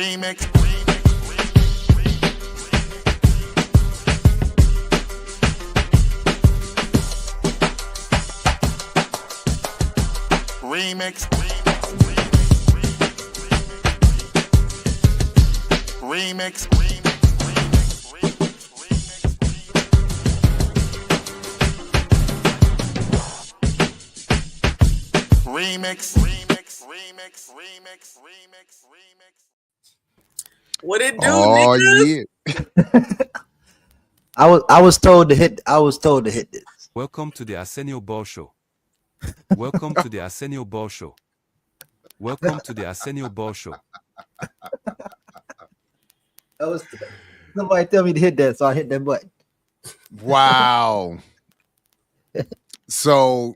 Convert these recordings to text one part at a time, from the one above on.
Remix. Remix. Remix. What it do, oh, niggas? Yeah. I was told to hit this. Welcome to the Arsenio Ball Show. Welcome to the Arsenio Ball Show. Welcome to the Arsenio Ball Show. Somebody tell me to hit that, so I hit that button. Wow. So,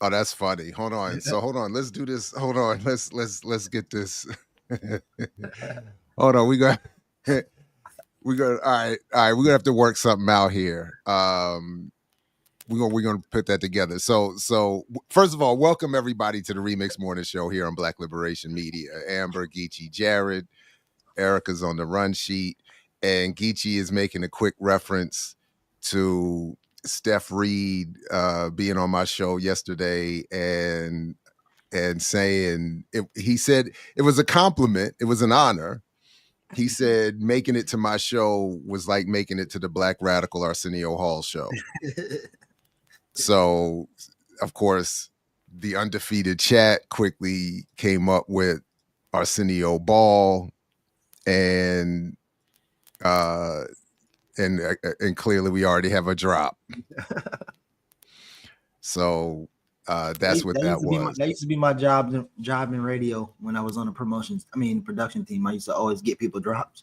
oh, that's funny. Hold on. So hold on. Let's do this. Hold on. Let's get this. Hold on. All right. We're gonna have to work something out here. We're gonna put that together. So first of all, welcome everybody to the Remix Morning Show here on Black Liberation Media. Amber, Geechee, Jared, Erica's on the run sheet, and Geechee is making a quick reference to Steph Reed being on my show yesterday and saying he said it was a compliment, it was an honor. He said making it to my show was like making it to the Black Radical Arsenio Hall show. So, of course, the undefeated chat quickly came up with Arsenio Ball, and clearly we already have a drop. So that's what that was. That used to be my job in radio when I was on the production team. I used to always get people drops.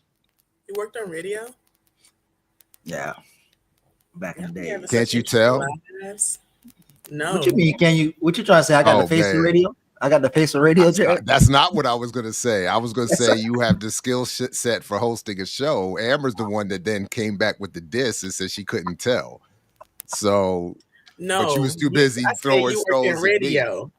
You worked on radio? Yeah. Back in the day. Can't you tell? No. What you mean? What you trying to say? I got the face of radio? I got the face of radio, Jared? That's not what I was going to say. I was going to say you have the skill set for hosting a show. Amber's the one that then came back with the diss and said she couldn't tell. So, no, but you was too busy throwing stones in radio.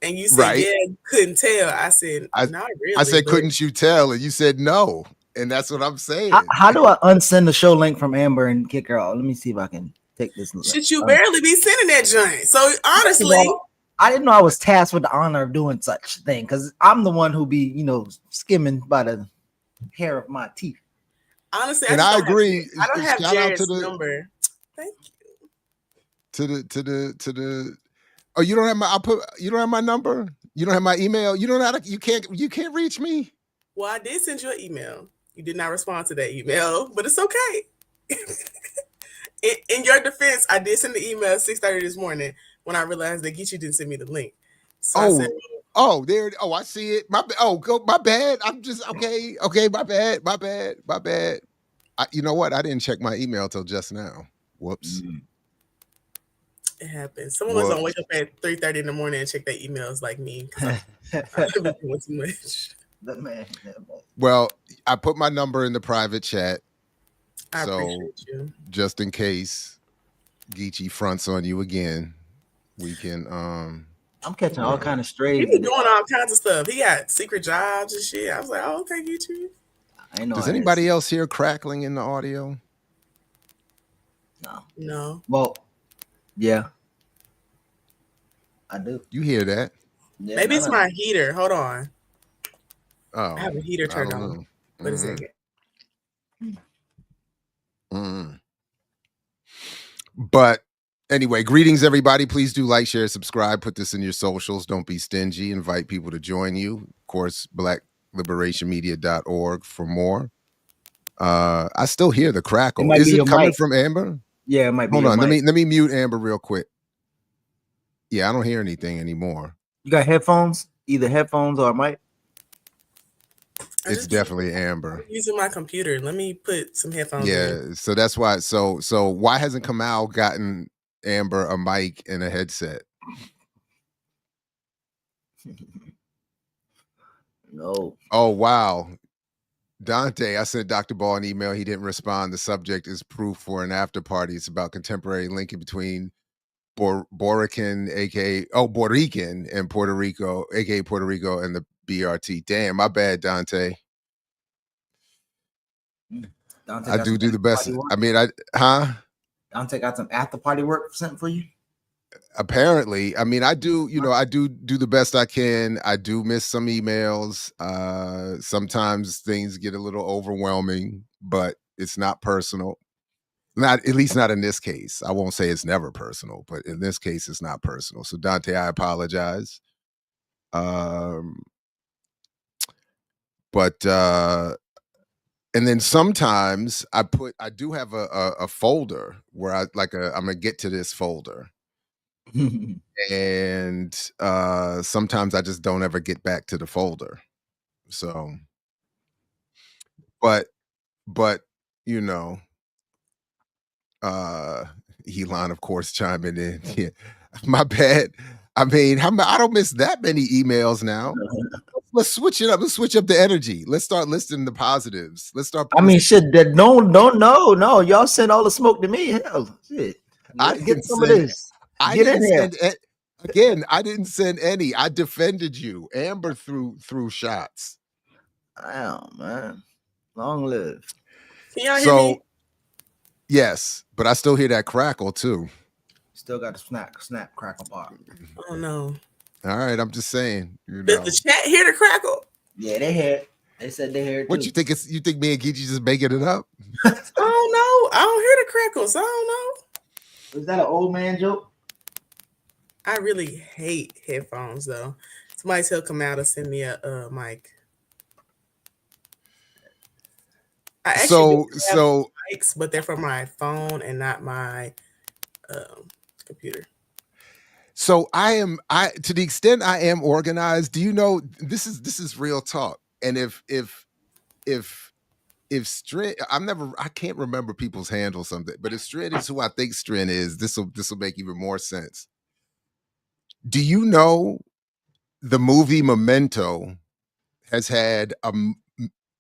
And you said, right? Yeah, couldn't tell. I said, not really. I said, couldn't you tell? And you said no. And that's what I'm saying. How do I unsend the show link from Amber and kick her out? Let me see if I can take this. Should you barely be sending that joint? So honestly, I didn't know I was tasked with the honor of doing such thing because I'm the one who be, skimming by the hair of my teeth. Honestly, and I agree. I don't have Jared's number. Thank you. To the. Oh, you don't have my. You don't have my number. You don't have my email. You don't have. You can't reach me. Well, I did send you an email. You did not respond to that email, but it's okay. In your defense, I did send the email at 6:30 this morning when I realized that Geechee didn't send me the link. So I said, I see it. My bad. I'm just okay. Okay, my bad. You know what? I didn't check my email till just now. Whoops. It happens. Someone was gonna wake up at 3:30 in the morning and check their emails like me. I been doing too much. Well, I put my number in the private chat. I appreciate you. Just in case Geechee fronts on you again, we can I'm catching all kind of strays. He's doing all kinds of stuff. He got secret jobs and shit. I was like, oh, okay, Geechee. I know. Does anybody else hear crackling in the audio? No. Well, yeah. I do. You hear that? Yeah, maybe it's my heater. Hold on. Oh, I have a heater turned on. What is it? But anyway, greetings, everybody. Please do like, share, subscribe. Put this in your socials. Don't be stingy. Invite people to join you. Of course, blackliberationmedia.org for more. I still hear the crackle. Is it coming from Amber? Yeah, it might be. Hold on. Let me mute Amber real quick. Yeah, I don't hear anything anymore. You got headphones? Either headphones or mic? It's definitely Amber. I'm using my computer. Let me put some headphones. Yeah, so that's why. So why hasn't Kamal gotten Amber a mic and a headset? No. Oh wow, Dante. I sent Dr. Ball an email. He didn't respond. The subject is proof for an after party. It's about contemporary linking between Borican, aka Borican, and Puerto Rico, aka Puerto Rico, and the BRT. Damn, my bad, Dante. Dante I got do some the after best. party work? I mean, Dante got some after party work sent for you. apparently, I mean, I do, I do the best I can. I do miss some emails. Sometimes things get a little overwhelming, but it's not personal. Not at least not in this case. I won't say it's never personal, but in this case, it's not personal. So Dante, I apologize. But and then sometimes I do have a folder where I'm gonna get to this folder. And sometimes I just don't ever get back to the folder. So, but you know, uh Elon, of course, chiming in. Yeah, my bad. I mean, I don't miss that many emails now. Let's switch it up. Let's switch up the energy. Let's start listing the positives. Let's start. I mean, shit. No. Y'all send all the smoke to me. Hell, shit. I Get didn't some of send. this. I Get didn't in here. send. Again, I didn't send any. I defended you. Amber threw shots. Damn, man. Long live. Can y'all hear me? Yes, but I still hear that crackle too. Still got to snap, crackle, pop. Oh no. All right, I'm just saying. Does the chat hear the crackle? Yeah, they heard. They said they heard. What too. you think? You think me and Geechee just making it up? I don't know. I don't hear the crackles. I don't know. Was that an old man joke? I really hate headphones though. Somebody tell come out and send me a mic. I actually So mics, but they're for my phone and not my computer. So I to the extent I am organized, do you know this is real talk. And if Strin, I can't remember people's handle something, but if Strin is who I think Strin is, this will make even more sense. Do you know the movie Memento has had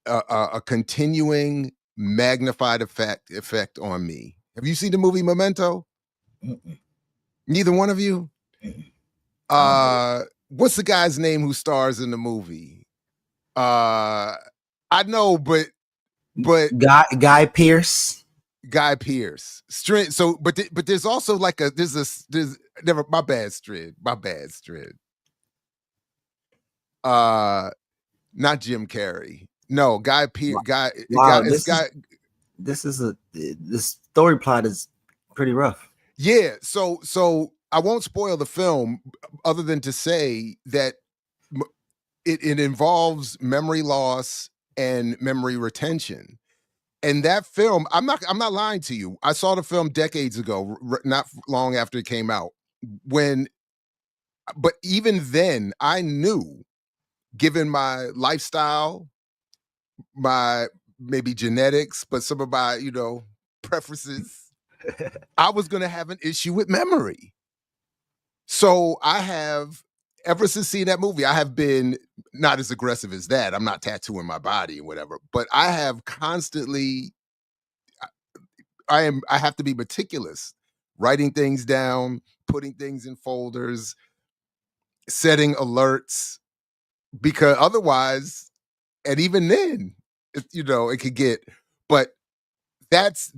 a continuing magnified effect on me? Have you seen the movie Memento? Mm-mm. Neither one of you? Mm-mm. What's the guy's name who stars in the movie? I know, but Guy Pearce. Guy Pearce. So, but there's also like there's never my bad Strid. Not Jim Carrey. No, Guy Pearce. Wow, this story plot is pretty rough. Yeah, so I won't spoil the film other than to say that it involves memory loss and memory retention. And that film, I'm not lying to you. I saw the film decades ago, not long after it came out. But even then, I knew, given my lifestyle, my maybe genetics, but some of my, preferences, I was going to have an issue with memory. So I have, ever since seeing that movie, I have been not as aggressive as that. I'm not tattooing my body or whatever, but I have constantly, I have to be meticulous, writing things down, putting things in folders, setting alerts, because otherwise, and even then, it could get, but that's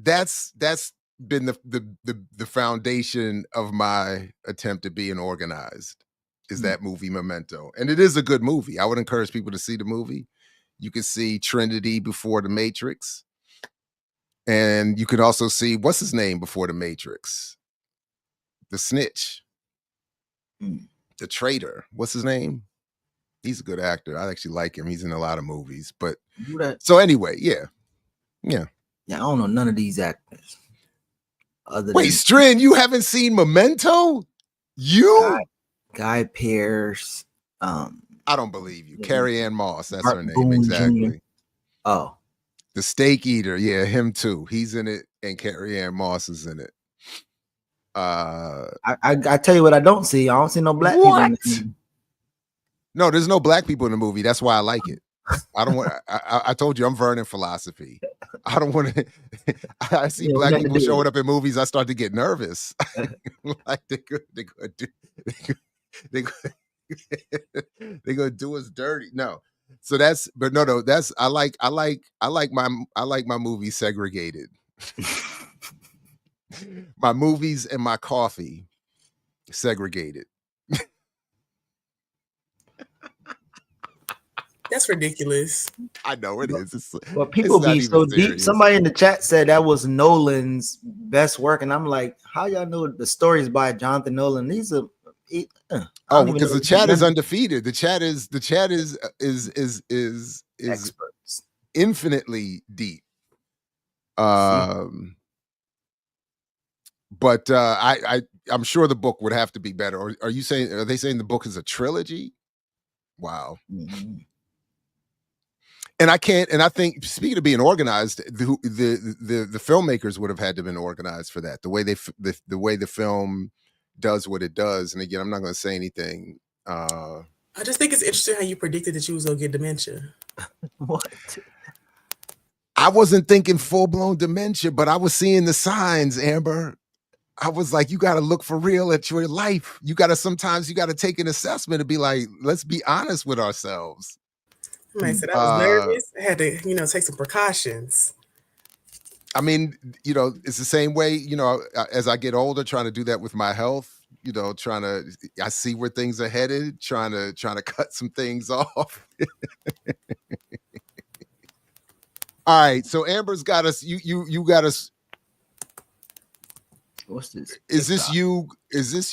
been the foundation of my attempt at being organized, is that movie Memento. And it is a good movie. I would encourage people to see the movie. You can see Trinity before the Matrix. And you can also see, what's his name before the Matrix? The snitch. The traitor. What's his name? He's a good actor. I actually like him. He's in a lot of movies. But so anyway, yeah. Yeah, I don't know none of these actors. Wait, Strin, you haven't seen Memento? You? Guy Pearce. I don't believe you. Carrie Ann Moss, that's Mark her name. Boone Exactly. Jr. Oh. The Steak Eater. Yeah, him too. He's in it, and Carrie Ann Moss is in it. I tell you what I don't see. I don't see no black people in the movie. No, there's no black people in the movie. That's why I like it. I don't want. I told you I'm Vernon philosophy. I don't want to. I see black people showing up in movies. I start to get nervous. Like they're gonna do us dirty. No. So that's, but no, that's I like my movies segregated. My movies and my coffee segregated. That's ridiculous. I know it is. It's, Well, it's people not be even so deep. serious. Somebody in the chat said that was Nolan's best work, and I'm like, how y'all know the stories by Jonathan Nolan? These are Oh, because the chat is undefeated. The chat is experts. infinitely deep. But I'm sure the book would have to be better. Or are they saying the book is a trilogy? Wow. Mm-hmm. And I think, speaking of being organized, the filmmakers would have had to have been organized for that. The way the way the film does what it does. And again, I'm not going to say anything. I just think it's interesting how you predicted that you was gonna get dementia. What? I wasn't thinking full blown dementia, but I was seeing the signs, Amber. I was like, you got to look for real at your life. Sometimes you got to take an assessment and be like, let's be honest with ourselves. I said I was nervous. I had to, take some precautions. I mean, it's the same way, as I get older, trying to do that with my health, I see where things are headed, trying to cut some things off. All right. So Amber's got us, you got us. What's this? Is this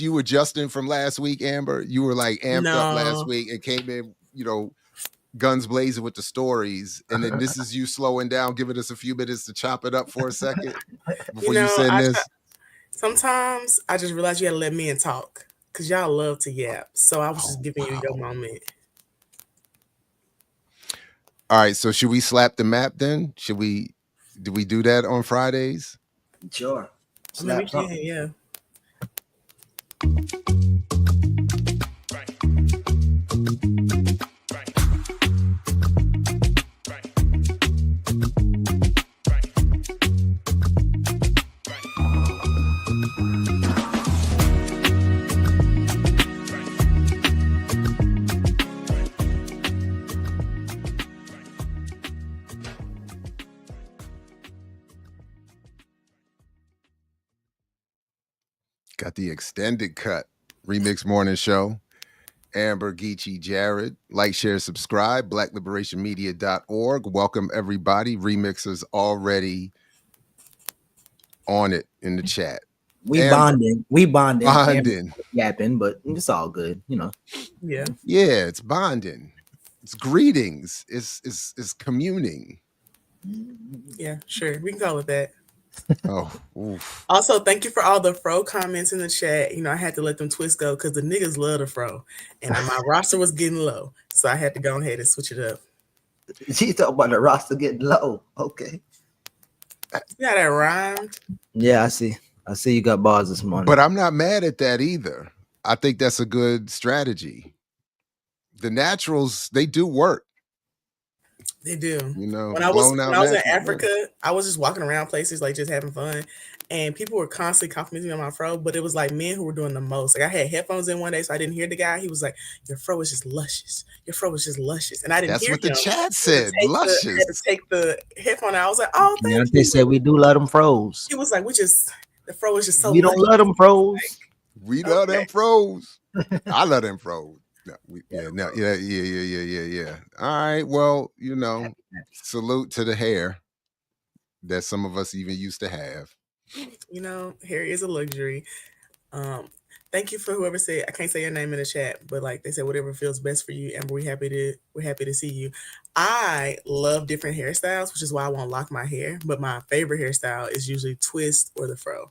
you adjusting from last week, Amber? You were like amped up last week and came in, guns blazing with the stories, and then this is you slowing down, giving us a few minutes to chop it up for a second before you send this. Sometimes I just realized you had to let men talk because y'all love to yap. So I was just giving you your moment. All right. So should we slap the map then? Do we do that on Fridays? Sure. I mean, we can, yeah. Got the extended cut remix morning show. Amber, Geechee, Jared. Like, share, subscribe. BlackLiberationMedia.org. Welcome everybody. Remixers already on it in the chat. We Amber, bonding. Yapping, but it's all good, Yeah. Yeah, it's bonding. It's greetings. It's communing. Yeah, sure. We can call it that. Oh, oof. Also, thank you for all the fro comments in the chat. I had to let them twists go because the niggas love the fro, and my roster was getting low, so I had to go ahead and switch it up. She talking about the roster getting low. Okay. Yeah, that rhymed. Yeah, I see you got bars this morning. But I'm not mad at that either. I think that's a good strategy. The naturals, they do work. They do. When I was in Africa, I was just walking around places, like just having fun, and people were constantly complimenting me on my fro, but it was like men who were doing the most. Like I had headphones in one day, so I didn't hear the guy. He was like, "Your fro is just luscious. Your fro is just luscious," and I didn't hear him. That's what the chat said. Luscious. I had to take the headphone out. I was like, "Oh, thank you." They said we do let them froze. He was like, the fro is just so. We don't let them froze. Like, we love them froze. I love them froze. Yeah. All right. Well, salute to the hair that some of us even used to have. Hair is a luxury. Thank you for whoever said, I can't say your name in the chat, but like they said, whatever feels best for you, Amber, we're happy to see you. I love different hairstyles, which is why I won't lock my hair. But my favorite hairstyle is usually twist or the fro.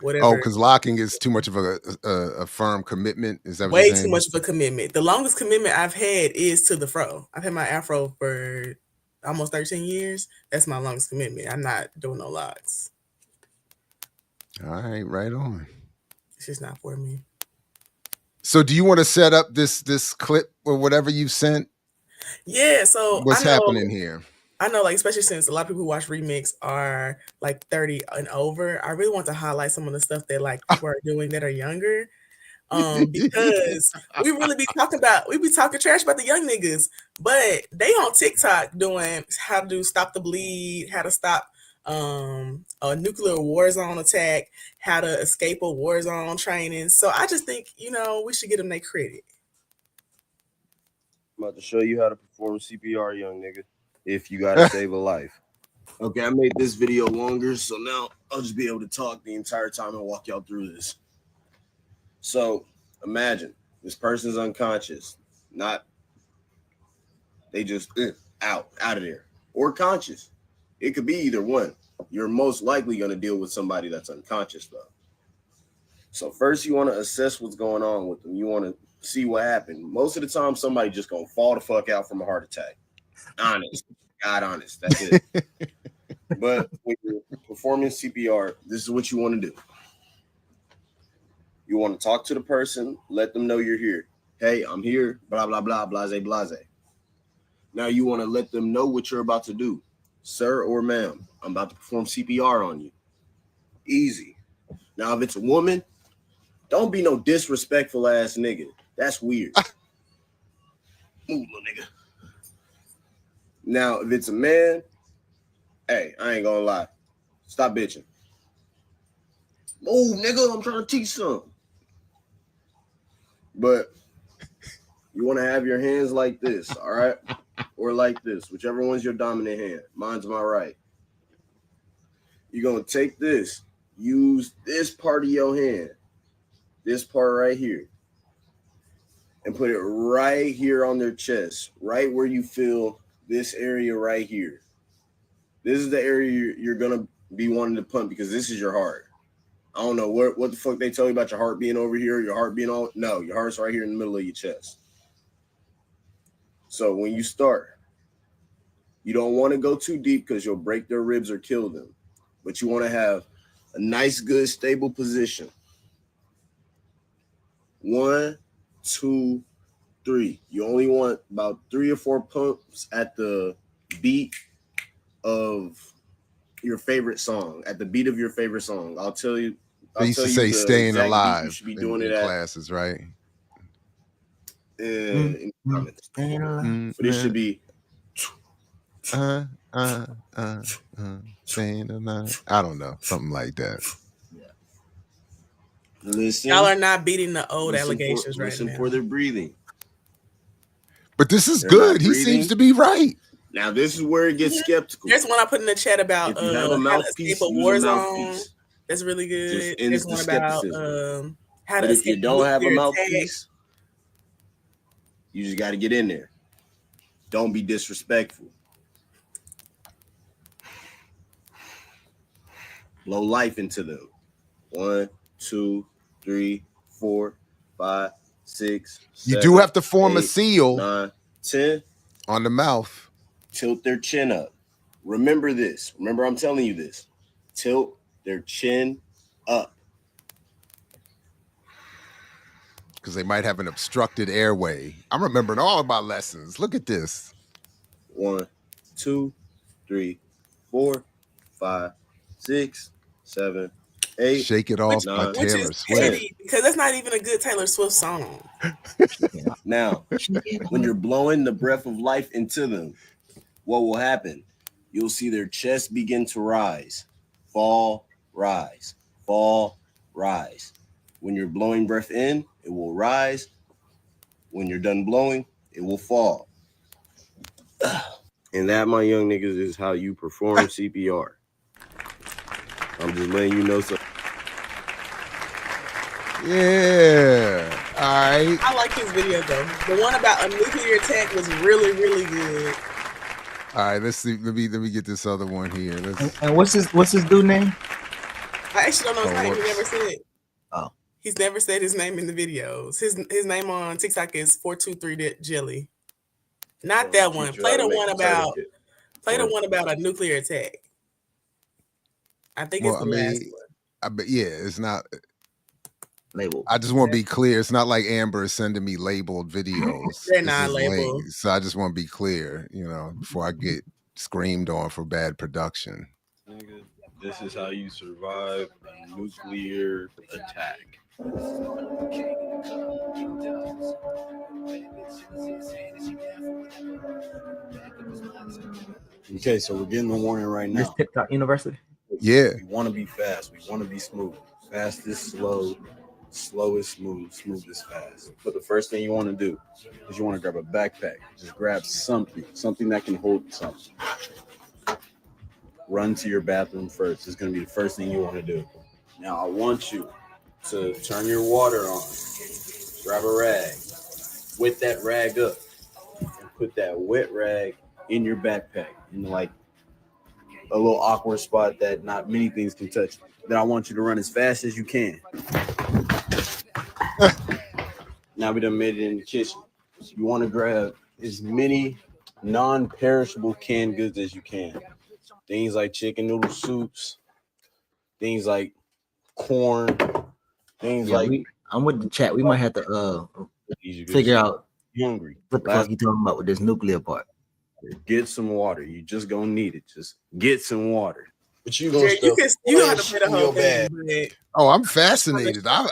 Whatever. Oh, because locking is too much of a firm commitment. Is that what way you're saying? Too much of a commitment? The longest commitment I've had is to the fro. I've had my afro for almost 13 years. That's my longest commitment. I'm not doing no locks. All right, right on. It's just not for me. So do you want to set up this clip or whatever you've sent? Yeah, so what's happening here? I know, like, especially since a lot of people who watch Remix are like 30 and over, I really want to highlight some of the stuff that like people are doing that are younger. Because we be talking trash about the young niggas, but they on TikTok doing how to stop the bleed, how to stop a nuclear war zone attack, how to escape a war zone training. So I just think, we should give them their credit. I'm about to show you how to perform CPR, young nigga, if you gotta save a life. Okay, I made this video longer, so now I'll just be able to talk the entire time and walk y'all through this. So imagine this person's unconscious, they just out of there, or conscious. It could be either one. You're most likely going to deal with somebody that's unconscious, though. So first you want to assess what's going on with them. You want to see what happened. Most of the time, somebody just going to fall the fuck out from a heart attack. Honest. God honest. That's it. But when you're performing CPR, this is what you want to do. You want to talk to the person, let them know you're here. Hey, I'm here, blah, blah, blah, blase, blase. Now you want to let them know what you're about to do. Sir or ma'am, I'm about to perform CPR on you. Easy. Now, if it's a woman, don't be no disrespectful ass nigga. That's weird. Move, little nigga. Now, if it's a man, hey, I ain't gonna lie. Stop bitching. Move, nigga. I'm trying to teach something. But you want to have your hands like this, all right? Or like this, whichever one's your dominant hand. Mine's my right. You're going to take this, use this part of your hand, this part right here, and put it right here on their chest, right where you feel this area right here. This is the area you're going to be wanting to pump because this is your heart. I don't know what the fuck they tell you about your heart being over here, your heart being all. No, your heart's right here in the middle of your chest. So when you start, you don't want to go too deep because you'll break their ribs or kill them. But you want to have a nice, good, stable position. 1, 2, 3. You only want about 3 or 4 pumps at the beat of your favorite song. At the beat of your favorite song. I'll tell you. They used to say "staying alive" you should be doing in it classes, right? In comments. But it should be. Staying alive. I don't know, something like that. Listen, Y'all are not beating the old allegations right now. Listen for their breathing. But this is They're good. He breathing. seems to be right. Now this is where it gets skeptical. There's one I put in the chat about if you have a mouthpiece, how to escape a war zone. That's really good. There's one about how to escape. If you don't have a mouthpiece, attack. You just got to get in there. Don't be disrespectful. Blow life into them. 1, 2, 3, 4, 5, 6. You 7, do have to form 8, a seal 9, 10 on the mouth. Tilt their chin up. Remember this. Remember, I'm telling you this. Tilt their chin up. Because they might have an obstructed airway. I'm remembering all of my lessons. Look at this. 1, 2, 3, 4, 5, 6, 7, 8. Shake It Off by Taylor Swift. Because that's not even a good Taylor Swift song. Now, when you're blowing the breath of life into them, what will happen? You'll see their chest begin to rise, fall, rise, fall, rise. When you're blowing breath in, it will rise. When you're done blowing, it will fall. And that, my young niggas, is how you perform CPR. I'm just letting you know. Yeah. All right. I like his video though. The one about a nuclear attack was really, really good. All right, let's see. Let me get this other one here. And what's his dude name? I actually don't know his name. He never said. Oh. He's never said his name in the videos. His name on TikTok is 423 Jelly. Not that one. Play the one about a nuclear attack. I think it's the last one. It's not labeled. I just want to be clear. It's not like Amber is sending me labeled videos. They're not labeled. So I just want to be clear, before I get screamed on for bad production. Nigga, this is how you survive a nuclear attack. Okay, so we're getting the warning right This now. TikTok University. Yeah. We want to be fast. We want to be smooth. Fast is slow. Slow is smooth. Smooth is fast. But the first thing you want to do is you want to grab a backpack. Just grab something that can hold something. Run to your bathroom first. It's going to be the first thing you want to do. Now, I want you to turn your water on. Grab a rag. Wet that rag up. And put that wet rag in your backpack. In like a little awkward spot that not many things can touch. Then I want you to run as fast as you can. Now we done made it in the kitchen. You want to grab as many non-perishable canned goods as you can. Things like chicken noodle soups, things like corn, things like I'm with the chat. We might have to you figure out hungry. what the fuck you talking about with this nuclear part. Get some water. You just gonna need it. Just get some water. But you Yeah, gonna you don't have to play the whole thing. But Oh, I'm fascinated. I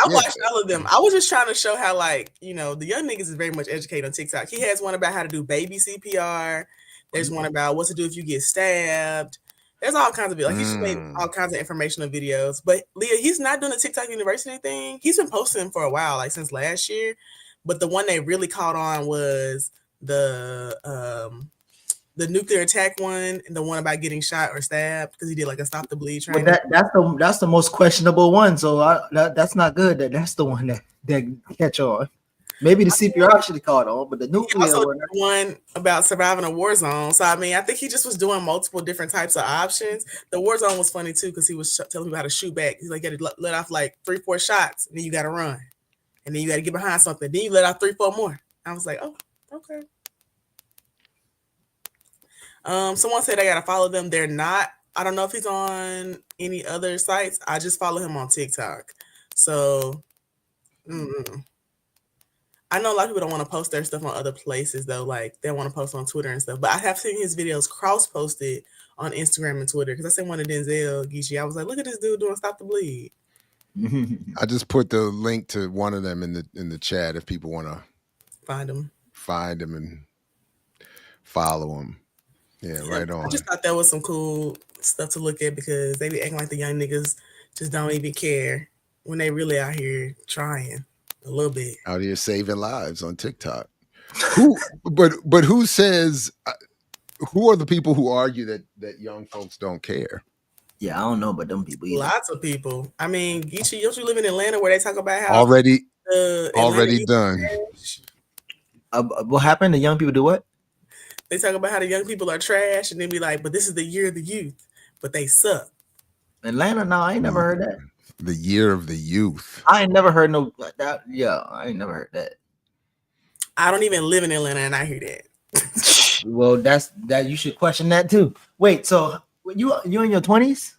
watched all of them. I was just trying to show how, like, you know, the young niggas is very much educated on TikTok. He has one about how to do baby CPR. There's one about what to do if you get stabbed. There's all kinds of videos. Like, he's just made all kinds of informational videos. But Leah, he's not doing the TikTok University thing. He's been posting for a while, like since last year. But the one they really caught on was the nuclear attack one, and the one about getting shot or stabbed because he did like a stop the bleed training. But that's the most questionable one. So that's not good. That's the one that catch on. Maybe the CPR should have caught on, but the nuclear one about surviving a war zone. So I mean, I think he just was doing multiple different types of options. The war zone was funny too because he was telling people how to shoot back. He's like, you got to let off like 3-4 shots, and then you got to run, and then you got to get behind something. Then you let off 3-4 more. I was like, oh, okay. Someone said I gotta follow them. They're not. I don't know if he's on any other sites. I just follow him on TikTok. So I know a lot of people don't want to post their stuff on other places though. Like they want to post on Twitter and stuff. But I have seen his videos cross-posted on Instagram and Twitter because I seen one of Denzel Geechee. I was like, look at this dude doing Stop the Bleed. I just put the link to one of them in the chat if people want to find him and follow him. Yeah, right on. I just thought that was some cool stuff to look at because they be acting like the young niggas just don't even care when they really out here trying a little bit. Out here saving lives on TikTok. But who says? Who are the people who argue that young folks don't care? Yeah, I don't know about them people either. Lots of people. I mean, Geechee, don't you live in Atlanta where they talk about how already done? What happened? The young people do what? They talk about how the young people are trash, and then be like, "But this is the year of the youth, but they suck." Atlanta? No, I ain't never heard that. The year of the youth. I ain't never heard no that. Yeah, I ain't never heard that. I don't even live in Atlanta, and I hear that. Well, that you should question that too. Wait, so you in your 20s?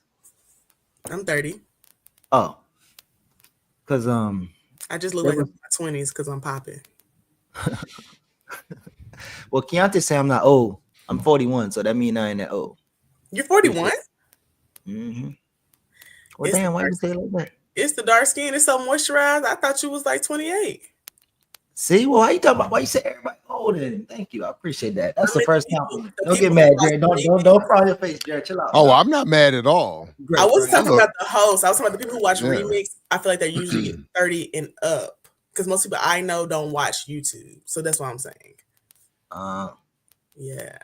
I'm 30. Oh, because I just look like I'm in my 20s because I'm popping. Well, Keontae say I'm not old. I'm 41, so that means I ain't that old. You're 41? Mm-hmm. Well, damn, why you say it like that? It's the dark skin. It's so moisturized. I thought you was like 28. See, well, why you talking about? Why you say everybody old? Then thank you, I appreciate that. That's the first time. Don't get mad, Jared. Don't fry your face, Jared. Chill out. Oh, I'm not mad at all. Great, I wasn't talking about the host. I was talking about the people who watch Remix. I feel like they're usually 30 and up because most people I know don't watch YouTube. So that's what I'm saying. Yeah,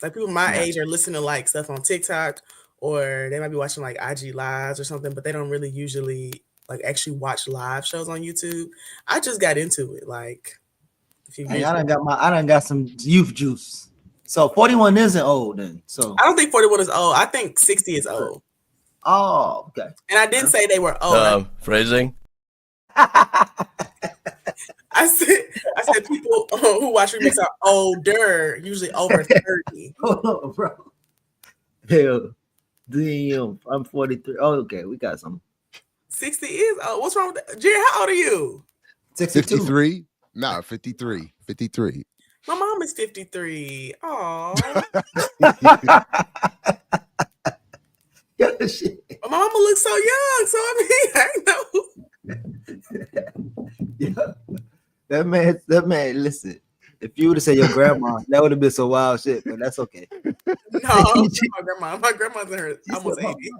like people my age are listening to like stuff on TikTok, or they might be watching like IG lives or something, but they don't really usually like actually watch live shows on YouTube. I just got into it like a few years ago. I done got some youth juice. So 41 isn't old then. So I don't think 41 is old. I think 60 is old. Oh, okay. And I didn't say they were old. Phrasing. I said people who watch Remix are older, usually over 30. Hold on, bro. Hell, damn, I'm 43. Oh, okay, we got some. 60 is old. What's wrong with that? Jerry, how old are you? 62. 53? No, 53. 53. My mom is 53. Oh. Shit. My mama looks so young, so I mean, I know. Yeah. That man, listen. If you would have said your grandma, that would have been some wild shit, but that's okay. my grandma. My grandma's in her She almost said, 80.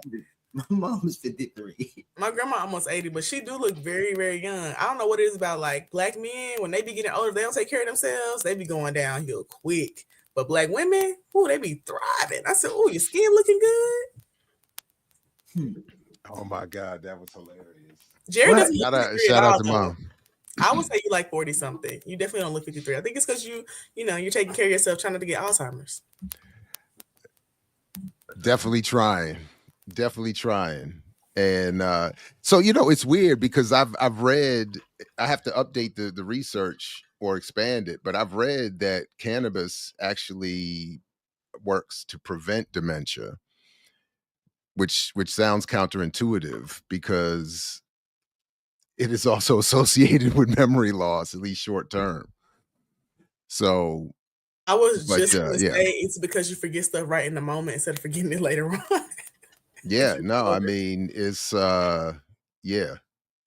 My mom is 53. My grandma almost 80, but she do look very, very young. I don't know what it is about like black men. When they be getting older, they don't take care of themselves. They be going downhill quick. But black women, ooh, they be thriving. I said, ooh, your skin looking good. Oh my God, that was hilarious. Jerry What? doesn't look 53 Shout at out all, to though. mom. I would say you like 40 something. You definitely don't look 53. I think it's because you're taking care of yourself, trying not to get Alzheimer's. Definitely trying. And so it's weird because I've read, I have to update the research or expand it, but I've read that cannabis actually works to prevent dementia, which sounds counterintuitive because it is also associated with memory loss, at least short term. So I was But, just going to yeah. say it's because you forget stuff right in the moment instead of forgetting it later on. yeah, you're no, I older. mean it's yeah.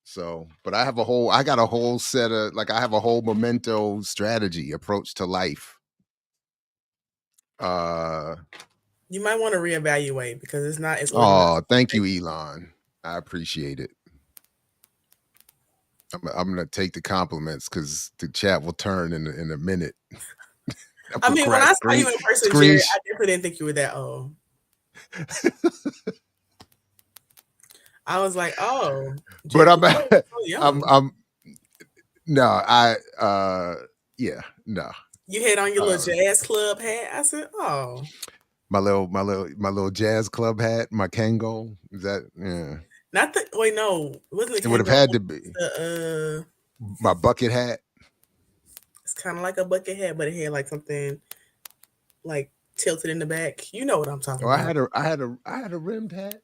So, but I got a whole set of I have a whole memento strategy approach to life. You might want to reevaluate because it's not as Oh, thank you, Elon. I appreciate it. I'm gonna take the compliments because the chat will turn in a minute. I mean, when I saw you in person, Jerry, I definitely didn't think you were that old. I was like, oh, but Jerry, you're so young. I'm no, yeah, no. You had on your little jazz club hat. I said, oh. My little jazz club hat, my Kango. Is that Not the wait, no, wasn't it? It would have had to be the my bucket hat. It's kind of like a bucket hat, but it had like something like tilted in the back. You know what I'm talking about? I had a rimmed hat.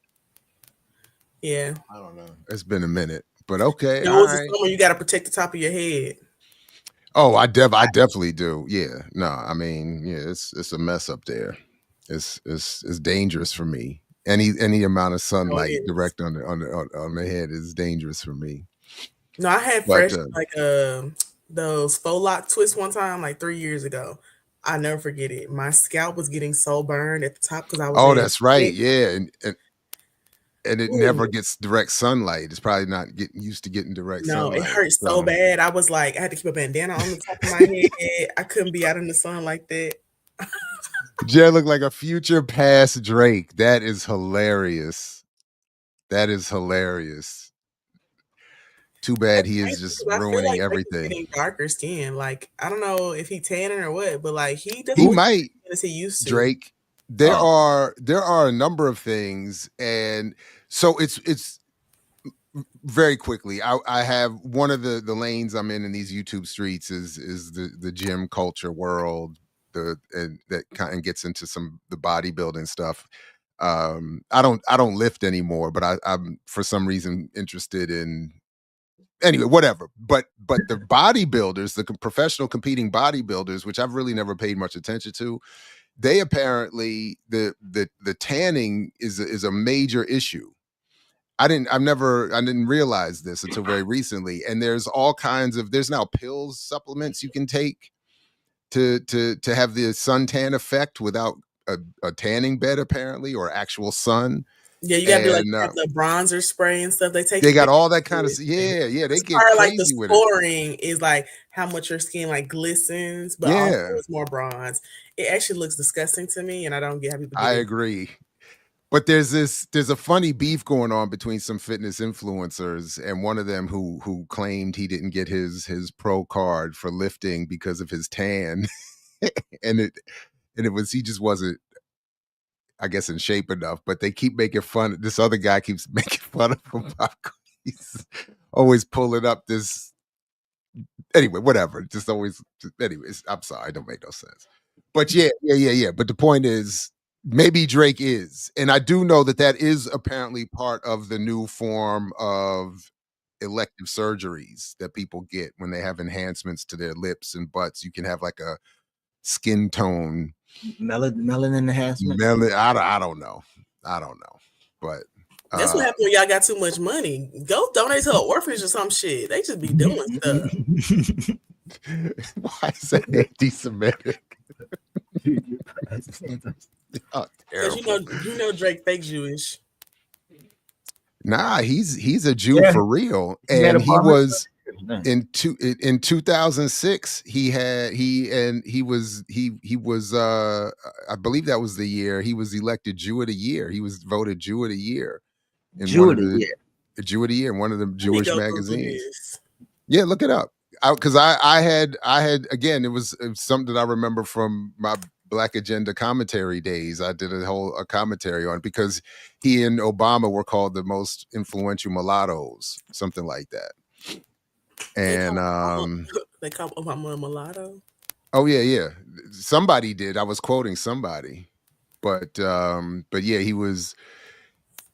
Yeah, I don't know. It's been a minute, but okay. No, it's somewhere you got to protect the top of your head. Oh, I definitely do. Yeah, no, I mean, yeah, it's a mess up there. It's dangerous for me. Any amount of sunlight direct on the head is dangerous for me. No, I had fresh those faux lock twists one time, like 3 years ago. I never forget it. My scalp was getting so burned at the top because I was. Oh, that's right. Yeah, and it Ooh. never gets direct sunlight. It's probably not getting used to getting direct sunlight. No, it hurt so bad. I was like, I had to keep a bandana on the top of my head. I couldn't be out in the sun like that. Jay looked like a future past Drake. That is hilarious. Too bad he is just ruining everything. He's getting darker skin. Like, I don't know if he's tanning or what, but like he might as he used to. Drake. There are a number of things, and so it's very quickly. I have one of the lanes I'm in these YouTube streets is the gym culture world. That kind of gets into the bodybuilding stuff. I don't lift anymore, but I'm for some reason interested in. Anyway, whatever. But the bodybuilders, the professional competing bodybuilders, which I've really never paid much attention to, they apparently the tanning is a major issue. I didn't realize this until very recently. And there's now pills, supplements you can take to have the suntan effect without a tanning bed, apparently, or actual sun. Yeah, you gotta do the bronzer spray and stuff. They got all that kind of yeah. They get crazy the with scoring is like how much your skin like glistens, but also it's more bronze. It actually looks disgusting to me, and I don't get how people. I agree. But there's a funny beef going on between some fitness influencers, and one of them who claimed he didn't get his pro card for lifting because of his tan, and it was he just wasn't, I guess, in shape enough. But they keep making fun. This other guy keeps making fun of him. He's always pulling up this. Anyway, whatever. Anyways, I'm sorry, it don't make no sense. But yeah. But the point is, maybe Drake is, and I do know that is apparently part of the new form of elective surgeries that people get when they have enhancements to their lips and butts. You can have like a skin tone melanin enhancement. I don't know, but that's what happened when y'all got too much money. Go donate to an orphanage or some shit. They just be doing stuff. Why is that anti-Semitic? Oh, Because terrible. you know Drake fake Jewish. Nah, he's a Jew Yeah, for real, he had a and he bar mitzvah. was in 2006. He was I believe that was the year he was elected Jew of the Year. He was voted Jew of the Year in one of Judy, the yeah. Jew of the Year in one of the Let me Jewish go Google magazines. this. Yeah, look it up. Because I had again, it was something that I remember from my Black Agenda commentary days. I did a commentary on it because he and Obama were called the most influential mulattoes, something like that. And They call Obama a mulatto. oh yeah, somebody did. I was quoting somebody, but yeah, he was.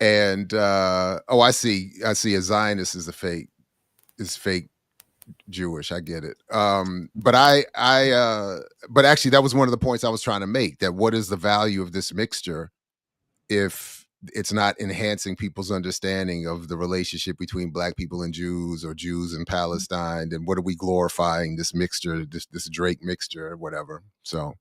And oh, I see. A Zionist is fake Jewish. I get it. But but actually that was one of the points I was trying to make, that what is the value of this mixture if it's not enhancing people's understanding of the relationship between Black people and Jews, or Jews and Palestine, and what are we glorifying this mixture, this Drake mixture or whatever. So,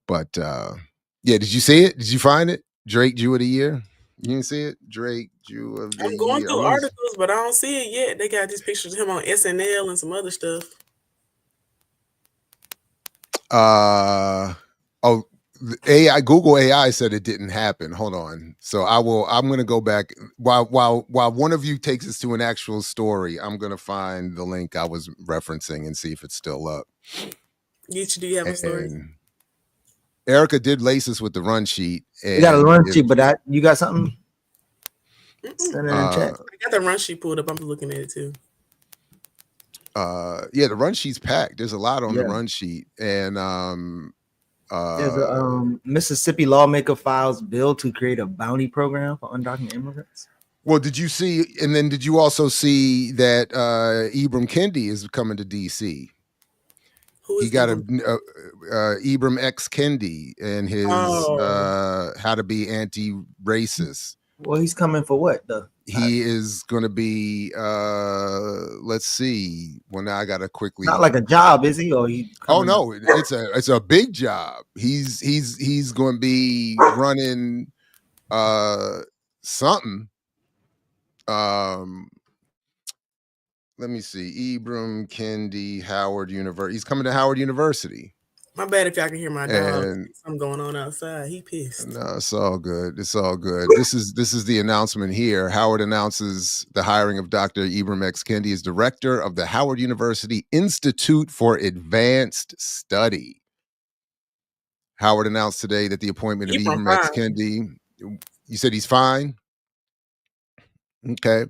but yeah, did you see it? Did you find it? Drake Jew of the Year? You didn't see it? Drake Jew of the I'm going Year. through articles, but I don't see it yet. They got these pictures of him on SNL and some other stuff. Oh, AI, Google AI said it didn't happen. Hold on. So I'm gonna go back while one of you takes us to an actual story. I'm gonna find the link I was referencing and see if it's still up. Do you have a story? And Erica did lace us with the run sheet. You got a run sheet, but you got something? Send it in chat. I got the run sheet pulled up. I'm looking at it too. Yeah, the run sheet's packed. There's a lot on the run sheet. And there's a Mississippi lawmaker files bill to create a bounty program for undocumented immigrants. Well, did you see, and then did you also see that Ibram Kendi is coming to DC? He got Ibram X Kendi and his how to be anti-racist. Well, he's coming for what though? He is going to be let's see. Well, now I got to quickly. Not like a job, is he? Or he? Oh no, it's a big job. He's going to be running something. Let me see. Ibram Kendi, Howard University. He's coming to Howard University. My bad if y'all can hear my dog. Something going on outside. He pissed. No, it's all good. It's all good. This is the announcement here. Howard announces the hiring of Dr. Ibram X. Kendi as director of the Howard University Institute for Advanced Study. Howard announced today that the appointment of Ibram X. Kendi. You said he's fine? Okay.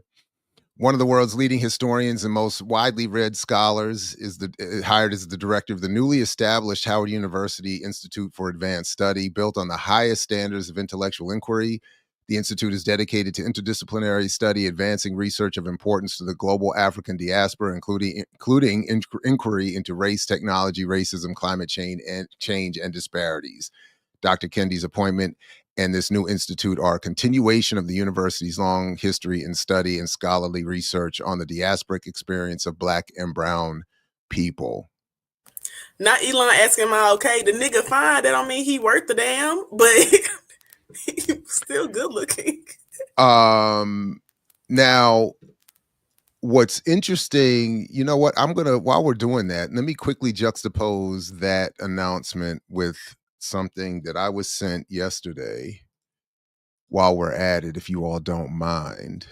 One of the world's leading historians and most widely read scholars is hired as the director of the newly established Howard University Institute for Advanced Study. Built on the highest standards of intellectual inquiry, the institute is dedicated to interdisciplinary study, advancing research of importance to the global African diaspora, including inquiry into race, technology, racism, climate change, and disparities. Dr. Kendi's appointment and this new institute are a continuation of the university's long history in study and scholarly research on the diasporic experience of Black and brown people. Not Elon asking am I okay. The nigga fine. That don't mean he worth the damn, but he's still good looking. Now, what's interesting, you know what? While we're doing that, let me quickly juxtapose that announcement with something that I was sent yesterday while we're at it, if you all don't mind.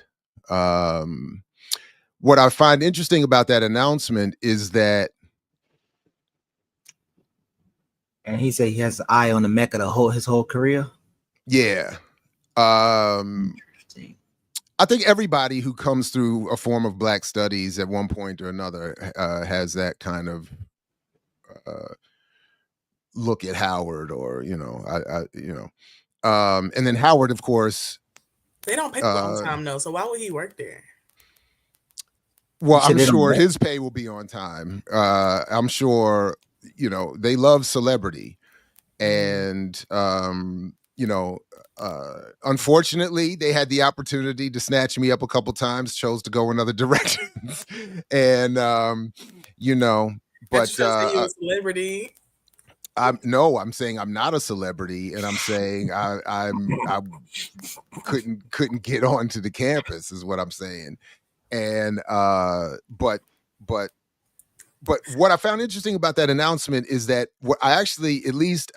What I find interesting about that announcement is that, and he said he has an eye on the Mecca his whole career. Yeah. I think everybody who comes through a form of Black studies at one point or another has that kind of look at Howard, or and then Howard, of course, they don't pay on time though. So why would he work there? Well, I'm sure his pay will be on time. I'm sure they love celebrity, and unfortunately, they had the opportunity to snatch me up a couple times, chose to go in other directions, and but you a celebrity. I'm saying I'm not a celebrity, and I'm saying I couldn't get onto the campus is what I'm saying. And but what I found interesting about that announcement is that what I actually, at least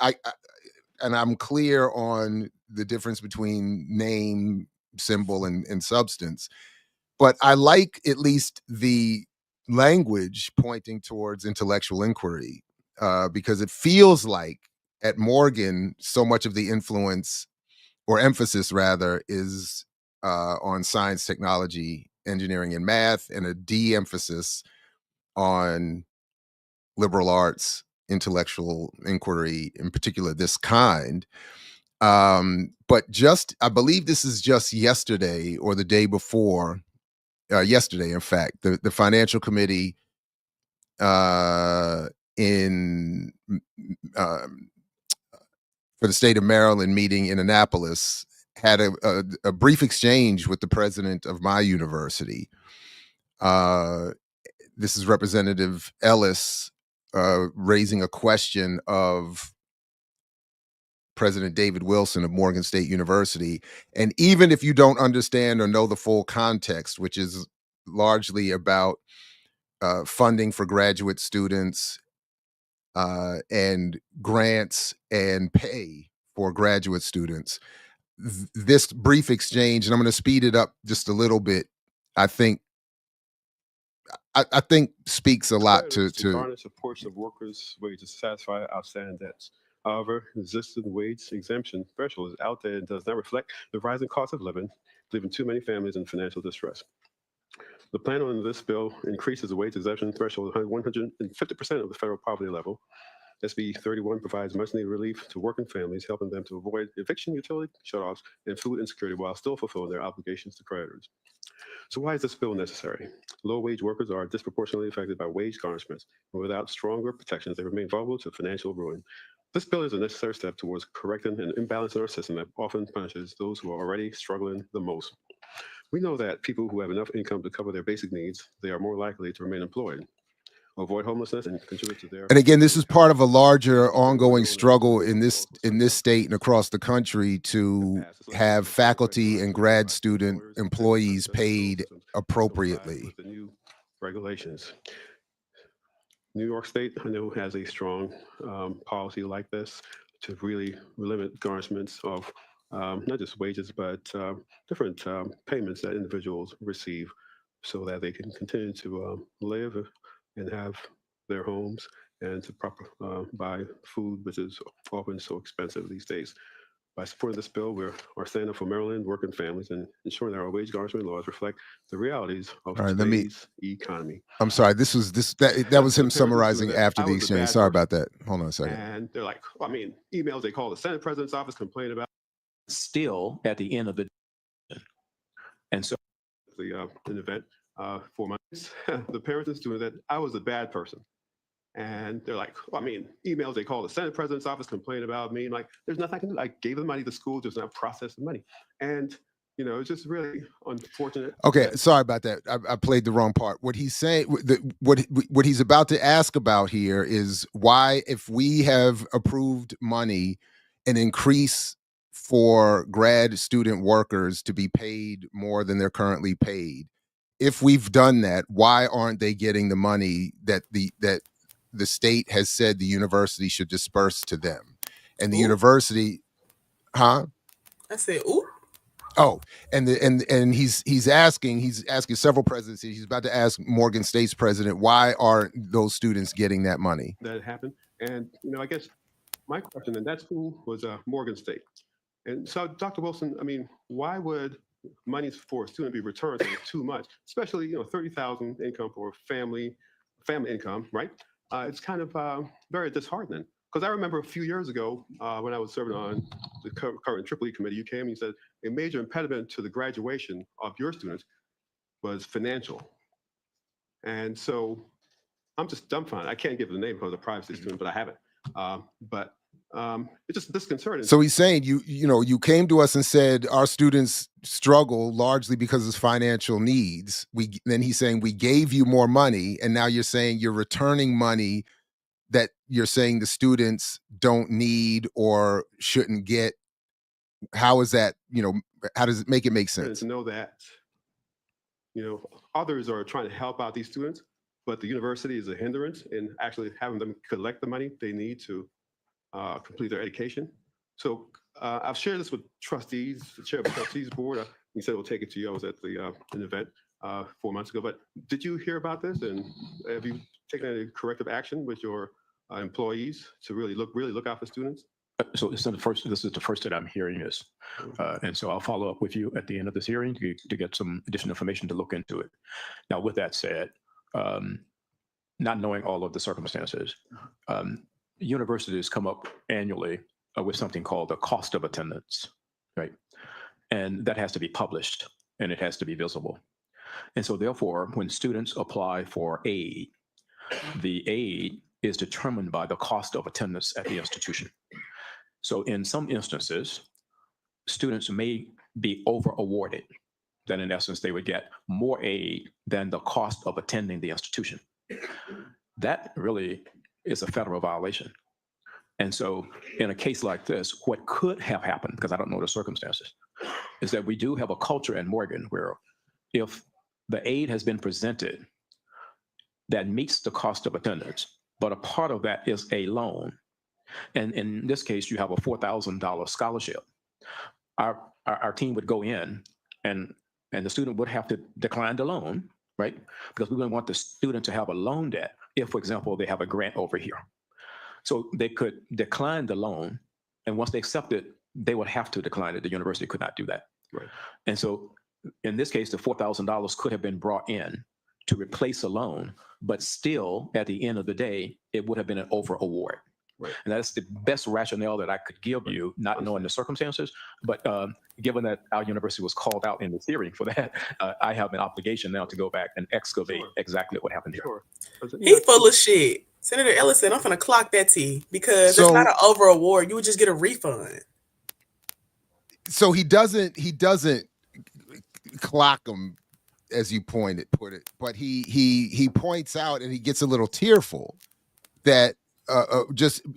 and I'm clear on the difference between name, symbol, and substance, but I like at least the language pointing towards intellectual inquiry, because it feels like at Morgan, so much of the influence or emphasis rather is on science, technology, engineering, and math, and a de-emphasis on liberal arts, intellectual inquiry, in particular this kind. But I believe this is just yesterday or the day before, yesterday, in fact, the financial committee in for the state of Maryland meeting in Annapolis had a brief exchange with the president of my university. This is Representative Ellis raising a question of President David Wilson of Morgan State University. And even if you don't understand or know the full context, which is largely about funding for graduate students and grants and pay for graduate students, this brief exchange, and I'm going to speed it up just a little bit, I think speaks a lot to garnish a portion of workers' wages to satisfy outstanding debts. However, the existing wage exemption threshold is out there and does not reflect the rising cost of living, leaving too many families in financial distress. The plan on this bill increases the wage exemption threshold 150% of the federal poverty level. SB 31 provides much-needed relief to working families, helping them to avoid eviction, utility shutoffs, and food insecurity while still fulfilling their obligations to creditors. So why is this bill necessary? Low-wage workers are disproportionately affected by wage garnishments, and without stronger protections, they remain vulnerable to financial ruin. This bill is a necessary step towards correcting an imbalance in our system that often punishes those who are already struggling the most. We know that people who have enough income to cover their basic needs, they are more likely to remain employed, avoid homelessness, and contribute to their. And again, this is part of a larger ongoing struggle in this state and across the country to have faculty and grad student employees paid appropriately. With the new regulations. New York State, I know, has a strong policy like this to really limit garnishments of not just wages, but different payments that individuals receive so that they can continue to live and have their homes and to buy food, which is often so expensive these days. By supporting this bill, we are standing up for Maryland working families and ensuring that our wage garnishment laws reflect the realities of today's economy. I'm sorry, that was him summarizing after the exchange. Sorry about that. Hold on a second. And they're like, emails they call the Senate President's office, complain about. Still at the end of the day. And so an event for my the parents and students that I was a bad person. And they're like, emails they call the Senate President's office, complain about me. Like, there's nothing I can do. I gave the money to school, just not process the money. And, it's just really unfortunate. Okay, sorry about that. I played the wrong part. What he's saying, what he's about to ask about here is why, if we have approved money, an increase for grad student workers to be paid more than they're currently paid, if we've done that, why aren't they getting the money that the state has said the university should disperse to them? And the university, I said, ooh. Oh, and he's asking several presidents. He's about to ask Morgan State's president, why aren't those students getting that money? That happened. And, I guess my question, and that school was Morgan State. And so, Dr. Wilson, why would money for a student be returned too much, especially, $30,000 income for family income, right? It's kind of very disheartening. Because I remember a few years ago when I was serving on the current Triple E committee, you came and you said a major impediment to the graduation of your students was financial. And so I'm just dumbfounded. I can't give the name because of a privacy student, but I haven't. But it's just disconcerting. So he's saying you came to us and said our students struggle largely because of financial needs. Then he's saying we gave you more money, and now you're saying you're returning money that you're saying the students don't need or shouldn't get? How is that, how does it make sense? To know that, others are trying to help out these students, but the university is a hindrance in actually having them collect the money they need to complete their education. So I've shared this with trustees, the chair of the trustees board. He said we'll take it to you. I was at an event 4 months ago. But did you hear about this? And have you taken any corrective action with your employees to really look out for students? So this is the first that I'm hearing this. And so I'll follow up with you at the end of this hearing to get some additional information to look into it. Now, with that said, not knowing all of the circumstances, universities come up annually with something called the cost of attendance, right? And that has to be published and it has to be visible. And so therefore, when students apply for aid, the aid is determined by the cost of attendance at the institution. So in some instances, students may be over awarded. Then in essence, they would get more aid than the cost of attending the institution. That really is a federal violation. And so in a case like this, what could have happened, because I don't know the circumstances, is that we do have a culture in Morgan where if the aid has been presented that meets the cost of attendance, but a part of that is a loan, and in this case, you have a $4,000 scholarship, our team would go in and the student would have to decline the loan, right? Because we wouldn't want the student to have a loan debt if, for example, they have a grant over here. So they could decline the loan, and once they accept it, they would have to decline it. The university could not do that. Right. And so in this case, the $4,000 could have been brought in to replace a loan, but still, at the end of the day, it would have been an over award. Right. And that's the best rationale that I could give you, not knowing the circumstances. But given that our university was called out in the hearing for that, I have an obligation now to go back and excavate exactly what happened here. Sure. He's full of shit. Senator Ellis said, I'm going to clock that T because it's not an over award. You would just get a refund. So he doesn't clock them, as you put it, but he points out, and he gets a little tearful that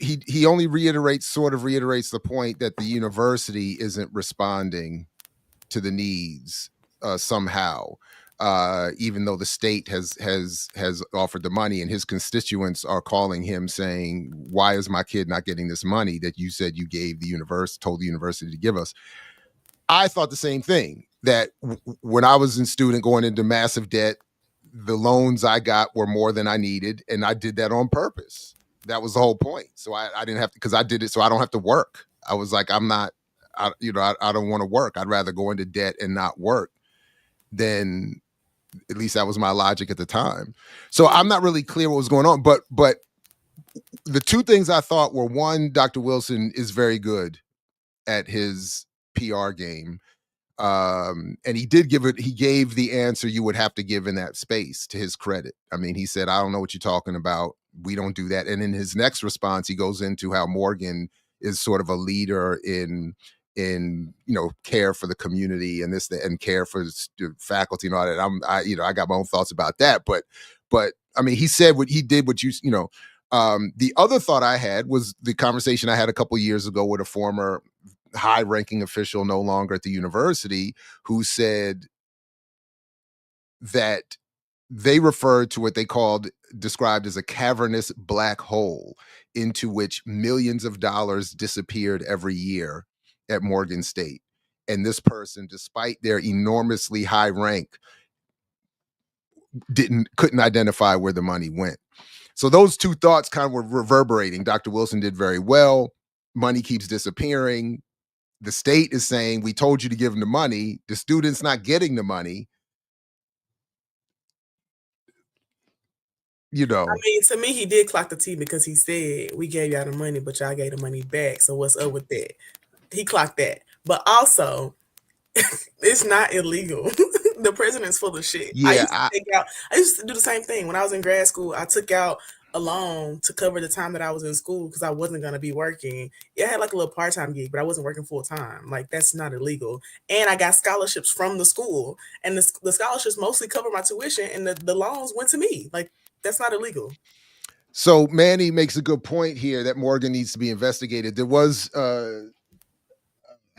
he only reiterates the point that the university isn't responding to the needs somehow, even though the state has offered the money, and his constituents are calling him saying, why is my kid not getting this money that you said you gave told the university to give us? I thought the same thing, that when I was a student going into massive debt, the loans I got were more than I needed, and I did that on purpose. That was the whole point. So I didn't have to, because I did it so I don't have to work. I was like, I don't want to work. I'd rather go into debt and not work than, at least that was my logic at the time. So I'm not really clear what was going on, but the two things I thought were, one, Dr. Wilson is very good at his PR game. And he gave the answer you would have to give in that space, to his credit. I mean, he said, I don't know what you're talking about. We don't do that. And in his next response, he goes into how Morgan is sort of a leader in care for the community and and care for faculty and all that. I got my own thoughts about that, but I mean, he said the other thought I had was the conversation I had a couple years ago with a former high-ranking official, no longer at the university, who said that they referred to what they described as a cavernous black hole into which millions of dollars disappeared every year at Morgan State. And this person, despite their enormously high rank, couldn't identify where the money went. So those two thoughts kind of were reverberating. Dr. Wilson did very well. Money keeps disappearing. The state is saying, we told you to give them the money. The student's not getting the money. I mean, to me, he did clock the T because he said, we gave y'all the money, but y'all gave the money back. So what's up with that? He clocked that. But also, it's not illegal. The president's full of shit. Yeah, I used to do the same thing. When I was in grad school, I took out a loan to cover the time that I was in school because I wasn't going to be working. Yeah, I had like a little part-time gig, but I wasn't working full-time. Like, that's not illegal. And I got scholarships from the school, and the scholarships mostly cover my tuition, and the loans went to me. Like, that's not illegal. So Manny makes a good point here that Morgan needs to be investigated. There was I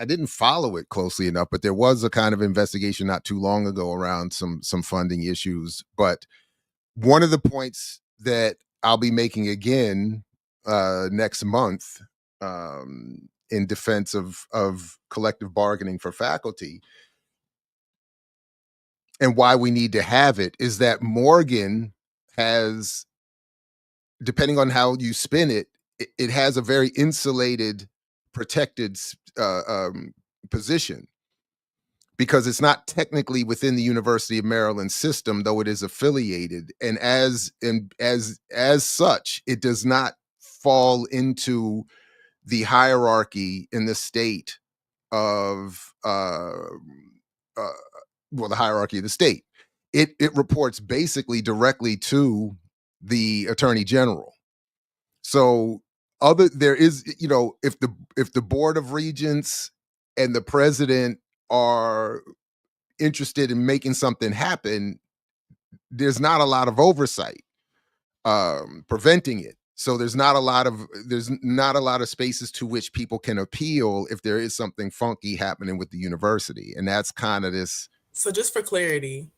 didn't follow it closely enough, but there was a kind of investigation not too long ago around some funding issues. But one of the points that I'll be making again next month in defense of collective bargaining for faculty and why we need to have it is that Morgan has, depending on how you spin it, it has a very insulated, protected position because it's not technically within the University of Maryland system, though it is affiliated, and as such, it does not fall into the hierarchy in the state of the hierarchy of the state. It reports basically directly to the Attorney General. So there is, if the Board of Regents and the president are interested in making something happen, there's not a lot of oversight preventing it. So there's not a lot of spaces to which people can appeal if there is something funky happening with the university. And that's kind of this. So just for clarity,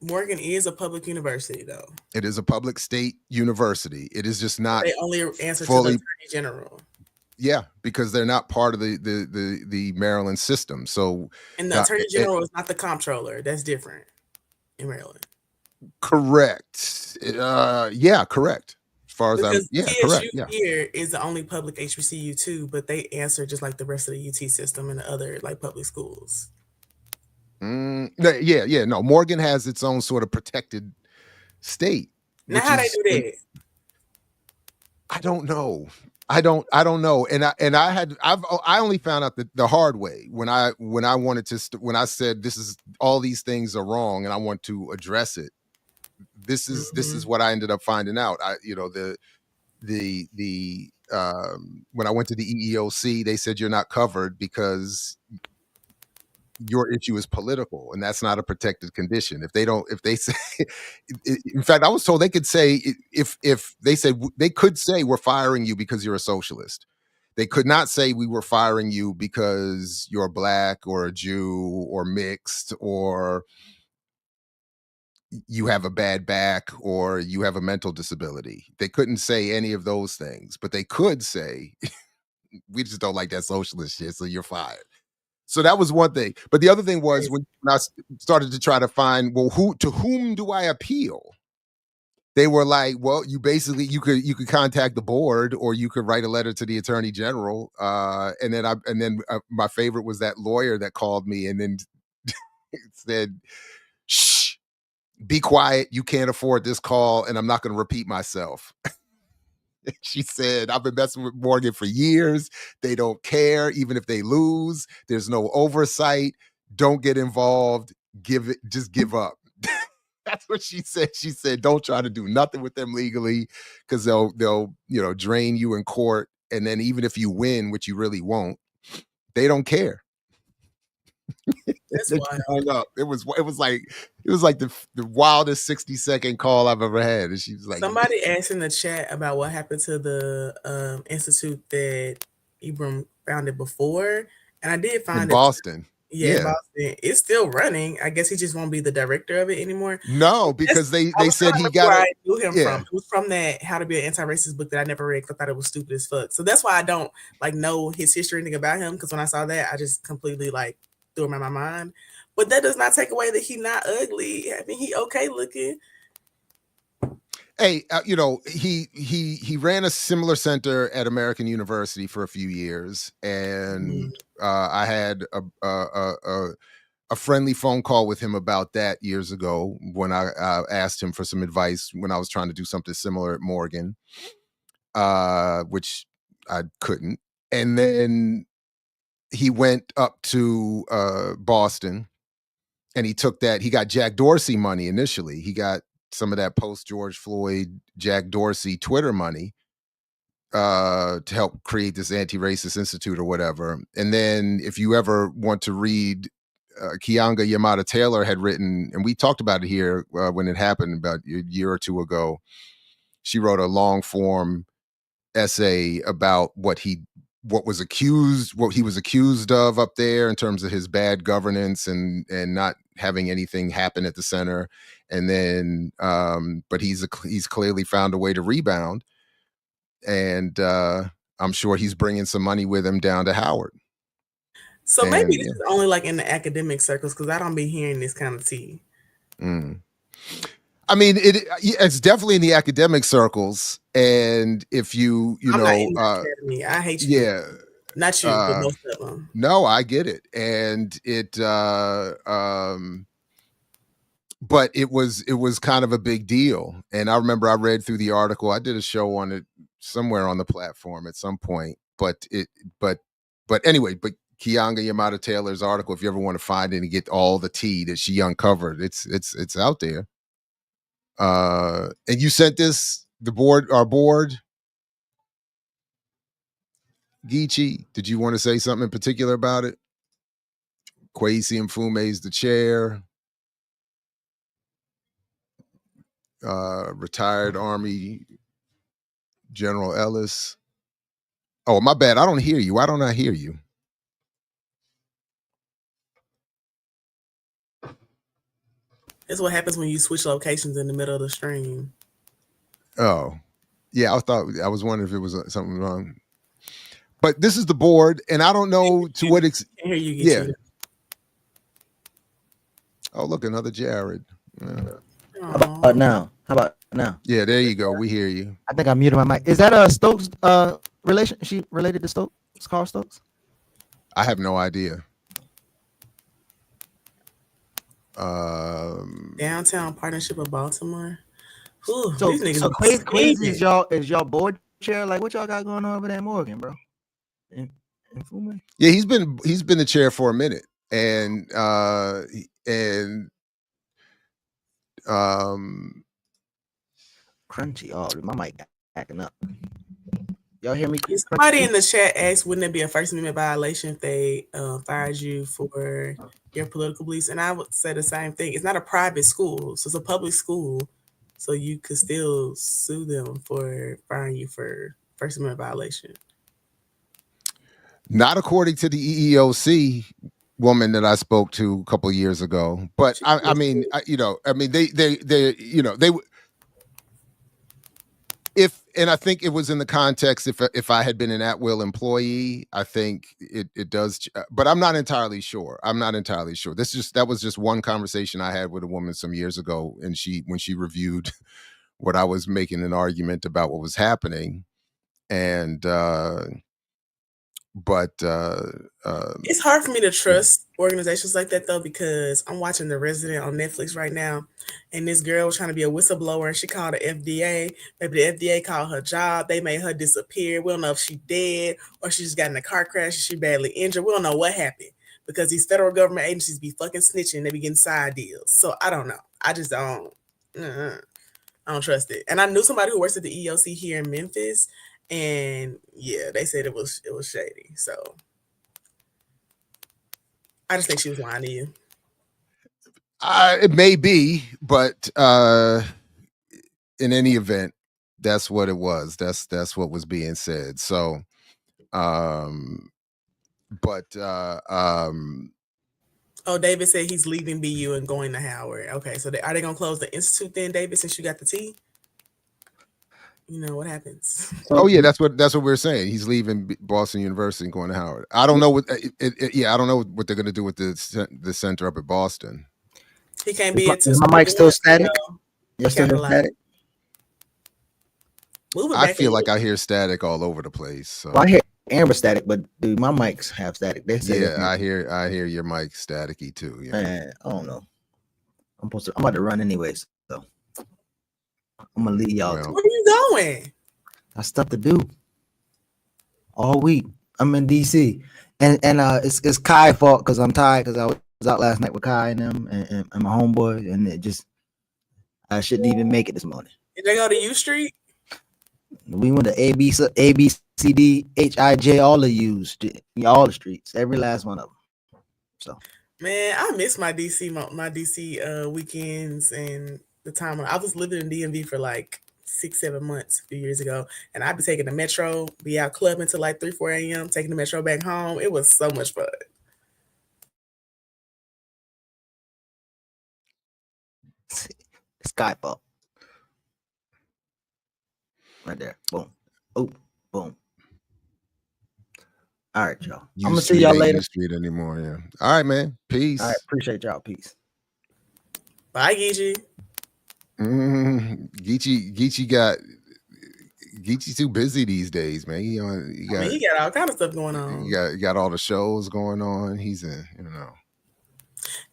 Morgan is a public university, though. It is a public state university. It is just not. They only answer fully, to the Attorney General. Yeah, because they're not part of the Maryland system. So, and the Attorney General is not the comptroller. That's different in Maryland. Correct. Yeah, correct. As far as because correct. Yeah, here is the only public HBCU too, but they answer just like the rest of the UT system and the other like public schools. No, Morgan has its own sort of protected state. Now, how they do that? I don't know. I don't know. And I only found out the hard way when I wanted to when I said all these things are wrong and I want to address it. This is what I ended up finding out. When I went to the EEOC, they said you're not covered because your issue is political, and that's not a protected condition. If they say, in fact, I was told they could say if they said they could say we're firing you because you're a socialist. They could not say we were firing you because you're black or a Jew or mixed or you have a bad back or you have a mental disability. They couldn't say any of those things, but they could say we just don't like that socialist shit, so you're fired. So that was one thing. But the other thing was when I started to try to find, well, to whom do I appeal? They were like, well, you could contact the board or you could write a letter to the Attorney General. And then my favorite was that lawyer that called me and then said, shh, be quiet. You can't afford this call. And I'm not going to repeat myself. She said, I've been messing with Morgan for years. They don't care. Even if they lose, there's no oversight. Don't get involved. Just give up. That's what she said. She said, don't try to do nothing with them legally because they'll drain you in court. And then even if you win, which you really won't, they don't care. That's wild. It was like the wildest 60-second call I've ever had. And she was like, somebody asked in the chat about what happened to the institute that Ibram founded before, and I did find in Boston. Yeah, Boston. It's still running. I guess he just won't be the director of it anymore. No, because they said he got it. I knew him from. It was from that How to Be an Anti-Racist book that I never read because I thought it was stupid as fuck. So that's why I don't know his history or anything about him, because when I saw that, I just completely threw him out of my mind. But that does not take away that he's not ugly. I mean, he okay looking. Hey, he ran a similar center at American University for a few years, and I had a friendly phone call with him about that years ago when I asked him for some advice when I was trying to do something similar at Morgan, which I couldn't. And then he went up to Boston, and he got Jack Dorsey money initially. He got some of that post George Floyd, Jack Dorsey Twitter money to help create this anti-racist institute or whatever. And then if you ever want to read, Keonga Yamada Taylor had written, and we talked about it here when it happened about a year or two ago. she wrote a long form essay about what he was accused of up there in terms of his bad governance and not having anything happen at the center. And then but he's clearly found a way to rebound, and I'm sure he's bringing some money with him down to Howard. So maybe this is only like in the academic circles, because I don't be hearing this kind of tea. I mean, it's definitely in the academic circles, and if I'm not in the academy. I hate you. Yeah, not you, but most of them. No, I get it, and but it was kind of a big deal, and I remember I read through the article. I did a show on it somewhere on the platform at some point, but anyway, but Keonga Yamada Taylor's article, if you ever want to find it and get all the tea that she uncovered, it's out there. And you sent our board, Geechee. Did you want to say something in particular about it? Kwesi Mfume is the chair. Retired Army General Ellis. Oh, my bad. I don't hear you. Why don't I hear you? That's what happens when you switch locations in the middle of the stream. Oh, yeah. I was wondering if it was something wrong. But this is the board, and I don't know to what extent. Hear you. Yeah. Oh, look, another Jared. How about now? Yeah, there you go. We hear you. I think I muted my mic. Is that a Stokes relation? She related to Stokes? Carl Stokes? I have no idea. Downtown Partnership of Baltimore. Ooh, So these niggas Crazy is y'all board chair? Like, what y'all got going on over there in Morgan, bro? Yeah, he's been the chair for a minute, and crunchy. Oh, my mic acting up. Y'all hear me? Somebody in the chat asked, wouldn't it be a First Amendment violation if they fired you for your political beliefs? And I would say the same thing. It's not a private school, so it's a public school. So you could still sue them for firing you for First Amendment violation. Not according to the EEOC woman that I spoke to a couple of years ago. But I mean, they and I think it was in the context, if I had been an at-will employee, I think it does, but I'm not entirely sure. That was just one conversation I had with a woman some years ago, and when she reviewed what I was making an argument about what was happening, and it's hard for me to trust organizations like that, though, because I'm watching The Resident on Netflix right now, and this girl was trying to be a whistleblower, and she called the FDA. Maybe the FDA called her job. They made her disappear. We don't know if she dead or she just got in a car crash and she badly injured. We don't know what happened, because these federal government agencies be fucking snitching. They be getting side deals. So I don't know. I just don't. I don't trust it. And I knew somebody who works at the EOC here in Memphis, and yeah, they said it was shady. So I just think she was lying to you. It may be, but in any event, that's what it was. That's what was being said. So, oh, David said he's leaving BU and going to Howard. Okay, so are they gonna close the institute then, David? Since you got the tea, you know what happens. Oh yeah, that's what we're saying. He's leaving Boston University and going to Howard. I don't know what. I don't know what they're gonna do with the center up at Boston. He can't be at. Is my mic still static? You're still static? I feel like I hear static all over the place. So. Well, I hear Amber static, but dude, my mics have static. They say I hear your mic staticky too. Yeah. Man, I don't know. I'm about to run anyways, so I'm gonna leave y'all. Where are you going? I stuff to do all week. I'm in DC, and it's Kai's fault because I'm tired because I was out last night with Kai and them and my homeboy, and I shouldn't even make it this morning. Did they go to U Street? We went to A B C D H I J, all the U's, all the streets, every last one of them. So, man, I miss my DC weekends and the time when I was living in DMV for like 6-7 months a few years ago, and I'd be taking the metro, be out clubbing till like 3-4 a.m., taking the metro back home. It was so much fun. Skyfall. Right there. Boom. Oh, boom. All right, y'all. I'm gonna see y'all later. U Street anymore. Yeah. All right, man. Peace. All right, appreciate y'all. Peace. Bye, Geechee. Geechee too busy these days, man. He got all kind of stuff going on. He got all the shows going on. He's in,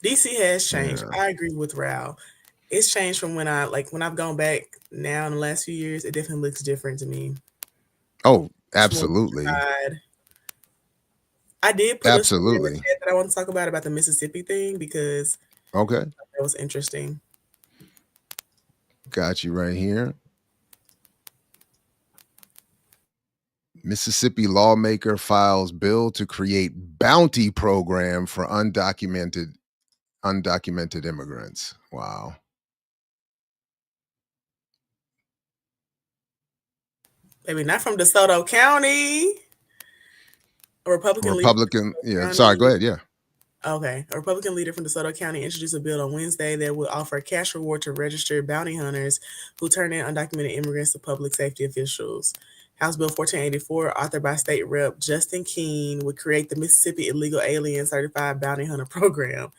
DC has changed. Yeah. I agree with Raul. It's changed from when I've gone back now in the last few years. It definitely looks different to me. Oh, absolutely. I did put a story in the chat that I want to talk about the Mississippi thing because that was interesting. Got you right here. Mississippi lawmaker files bill to create bounty program for undocumented immigrants. Wow. Maybe not from DeSoto County. A Republican yeah. Sorry, go ahead. Yeah. Okay. A Republican leader from DeSoto County introduced a bill on Wednesday that would offer a cash reward to registered bounty hunters who turn in undocumented immigrants to public safety officials. House Bill 1484, authored by State Rep. Justin Keene, would create the Mississippi Illegal Alien Certified Bounty Hunter Program.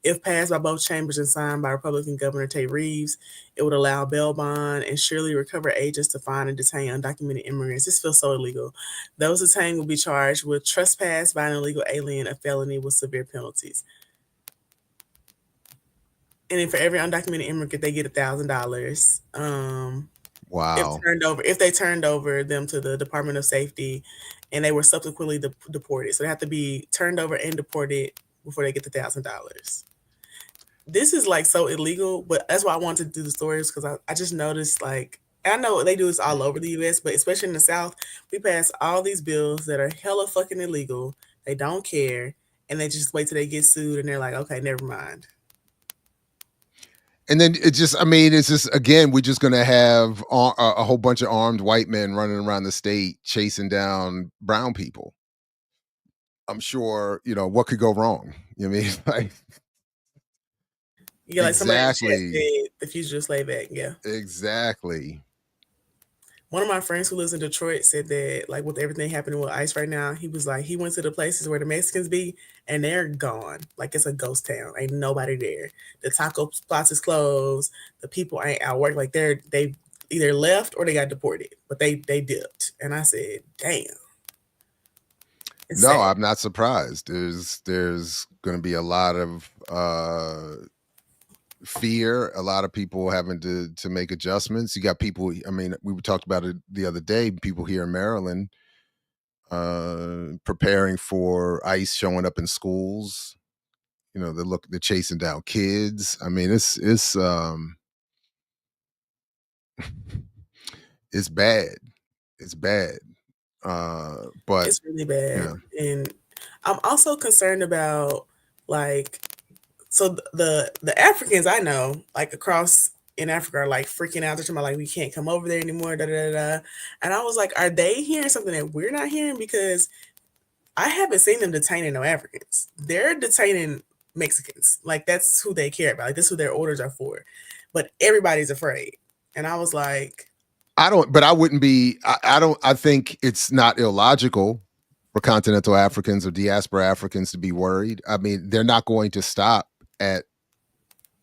If passed by both chambers and signed by Republican Governor Tate Reeves, it would allow bail bond and surely recover agents to find and detain undocumented immigrants. This feels so illegal. Those detained will be charged with trespass by an illegal alien, a felony with severe penalties. And then for every undocumented immigrant, they get $1,000. Wow. If they turned over them to the Department of Safety and they were subsequently deported. So they have to be turned over and deported before they get the $1,000. This is like so illegal, but that's why I wanted to do the stories because I just noticed I know they do this all over the US, but especially in the South, we pass all these bills that are hella fucking illegal. They don't care. And they just wait till they get sued and they're like, okay, never mind. And then it's just again, we're just going to have a whole bunch of armed white men running around the state chasing down brown people. I'm sure, what could go wrong? You know what I mean? Like, yeah, like somebody said, the fugitive slave act. Yeah, exactly. One of my friends who lives in Detroit said that, like, with everything happening with ICE right now, he was like, he went to the places where the Mexicans be, and they're gone. Like, it's a ghost town. Ain't nobody there. The taco spots is closed. The people ain't out work. Like, they either left or they got deported, but they dipped. And I said, damn. It's sad. I'm not surprised. There's going to be a lot of fear, a lot of people having to make adjustments. You got people, we talked about it the other day, people here in Maryland preparing for ICE showing up in schools. They're chasing down kids. It's it's bad. It's bad. But it's really bad. Yeah. And I'm also concerned about so the Africans I know, like across in Africa, are like freaking out. They're talking about like, we can't come over there anymore. Da, da, da, da. And I was like, are they hearing something that we're not hearing? Because I haven't seen them detaining no Africans. They're detaining Mexicans. Like, that's who they care about. Like, that's who their orders are for. But everybody's afraid. And I was like, I think it's not illogical for continental Africans or diaspora Africans to be worried. They're not going to stop at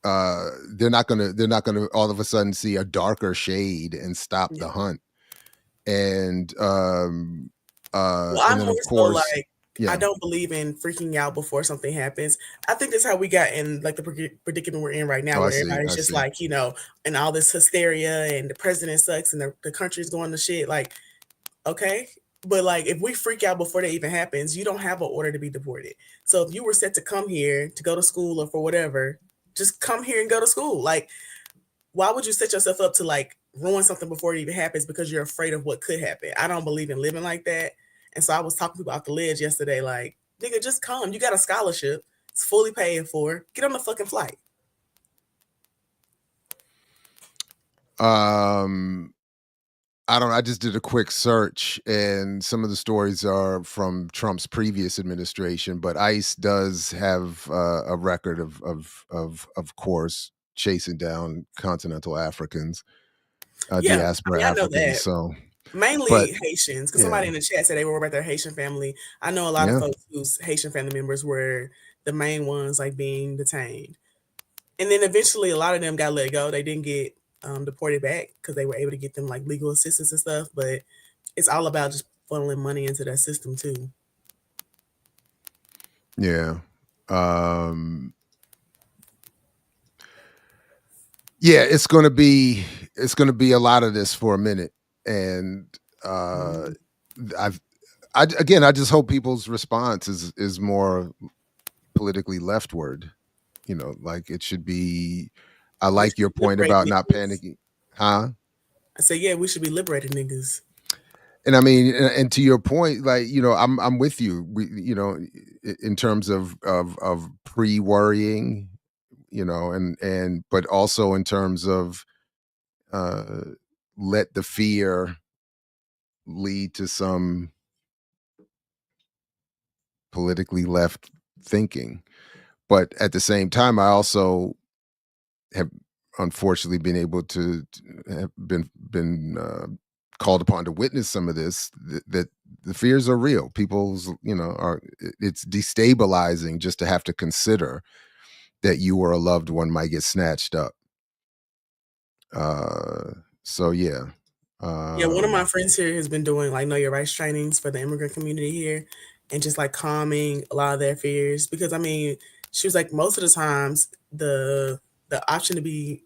they're not gonna all of a sudden see a darker shade and stop the hunt. And I'm more so like, I don't believe in freaking out before something happens. I think that's how we got in like the predicament we're in right now, where everybody's just like, and all this hysteria and the president sucks and the country's going to shit. Like, okay. But like, if we freak out before that even happens, you don't have an order to be deported. So if you were set to come here to go to school or for whatever, just come here and go to school. Like, why would you set yourself up to like ruin something before it even happens because you're afraid of what could happen? I don't believe in living like that. And so I was talking to people off the ledge yesterday, like, nigga, just come. You got a scholarship. It's fully paid for. Get on the fucking flight. I don't know. I just did a quick search, and some of the stories are from Trump's previous administration. But ICE does have a record of course, chasing down continental Africans, Yeah, diaspora I know Africans. that. So, but Mainly Haitians, because somebody yeah, in the chat said they were about their Haitian family. I know a lot of yeah, folks whose Haitian family members were the main ones, like being detained, and then eventually a lot of them got let go. They didn't get deported back because they were able to get them like legal assistance and stuff. But it's all about just funneling money into that system too. yeah. Um, yeah, it's gonna be a lot of this for a minute, and I've I just hope people's response is more politically leftward. Like it should be. I We like should your be point liberating about not niggas. panicking, huh? I said, yeah, we should be liberating niggas. And I mean, and to your point, like I'm with you. In terms of pre-worrying, and but also in terms of uh, let the fear lead to some politically left thinking. But at the same time, I also have unfortunately been able to have been called upon to witness some of this. That the fears are real. People's are it's destabilizing just to have to consider that you or a loved one might get snatched up. So yeah. Yeah, one of my Um, friends here has been doing like know your rights trainings for the immigrant community here and just like calming a lot of their fears because I mean, she was like most of the times the option to be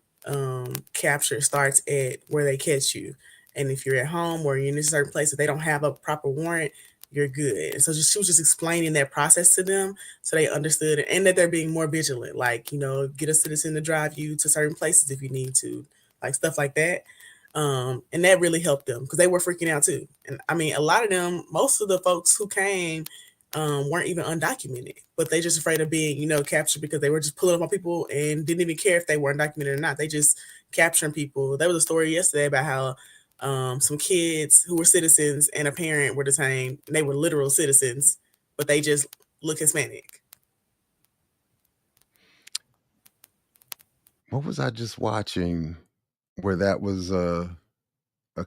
captured starts at where they catch you. And if you're at home or you're in a certain place that they don't have a proper warrant, you're good. And so she was just explaining that process to them so they understood it and that they're being more vigilant, like, get a citizen to drive you to certain places if you need to, like stuff like that. And that really helped them because they were freaking out too. And I mean, a lot of them, most of the folks who came weren't even undocumented, but they just afraid of being, captured because they were just pulling up on people and didn't even care if they were undocumented or not. They just capturing people. There was a story yesterday about how some kids who were citizens and a parent were detained. And they were literal citizens, but they just look Hispanic. what was I just watching where that was a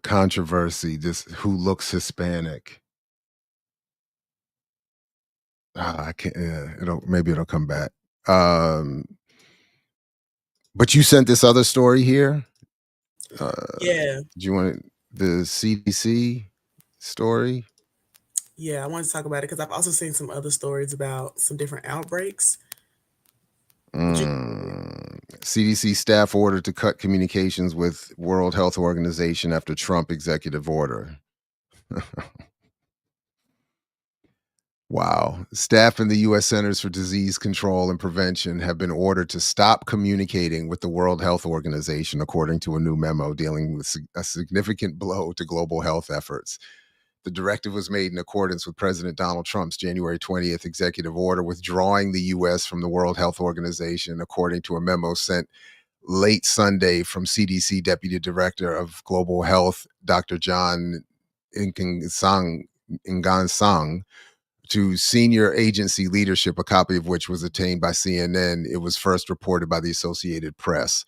controversy? Just who looks Hispanic? I can't. Yeah, it'll come back. Um, but you sent this other story here. Uh, Yeah, do you want the CDC story? yeah. I wanted to talk about it because I've also seen some other stories about some different outbreaks. Would you? CDC staff ordered to cut communications with World Health Organization after Trump executive order. Wow. Staff in the U.S. Centers for Disease Control and Prevention have been ordered to stop communicating with the World Health Organization, according to a new memo dealing with a significant blow to global health efforts. The directive was made in accordance with President Donald Trump's January 20th executive order withdrawing the U.S. from the World Health Organization, according to a memo sent late Sunday from CDC Deputy Director of Global Health, Dr. John Ngansang, to senior agency leadership, a copy of which was obtained by CNN. It was first reported by the Associated Press.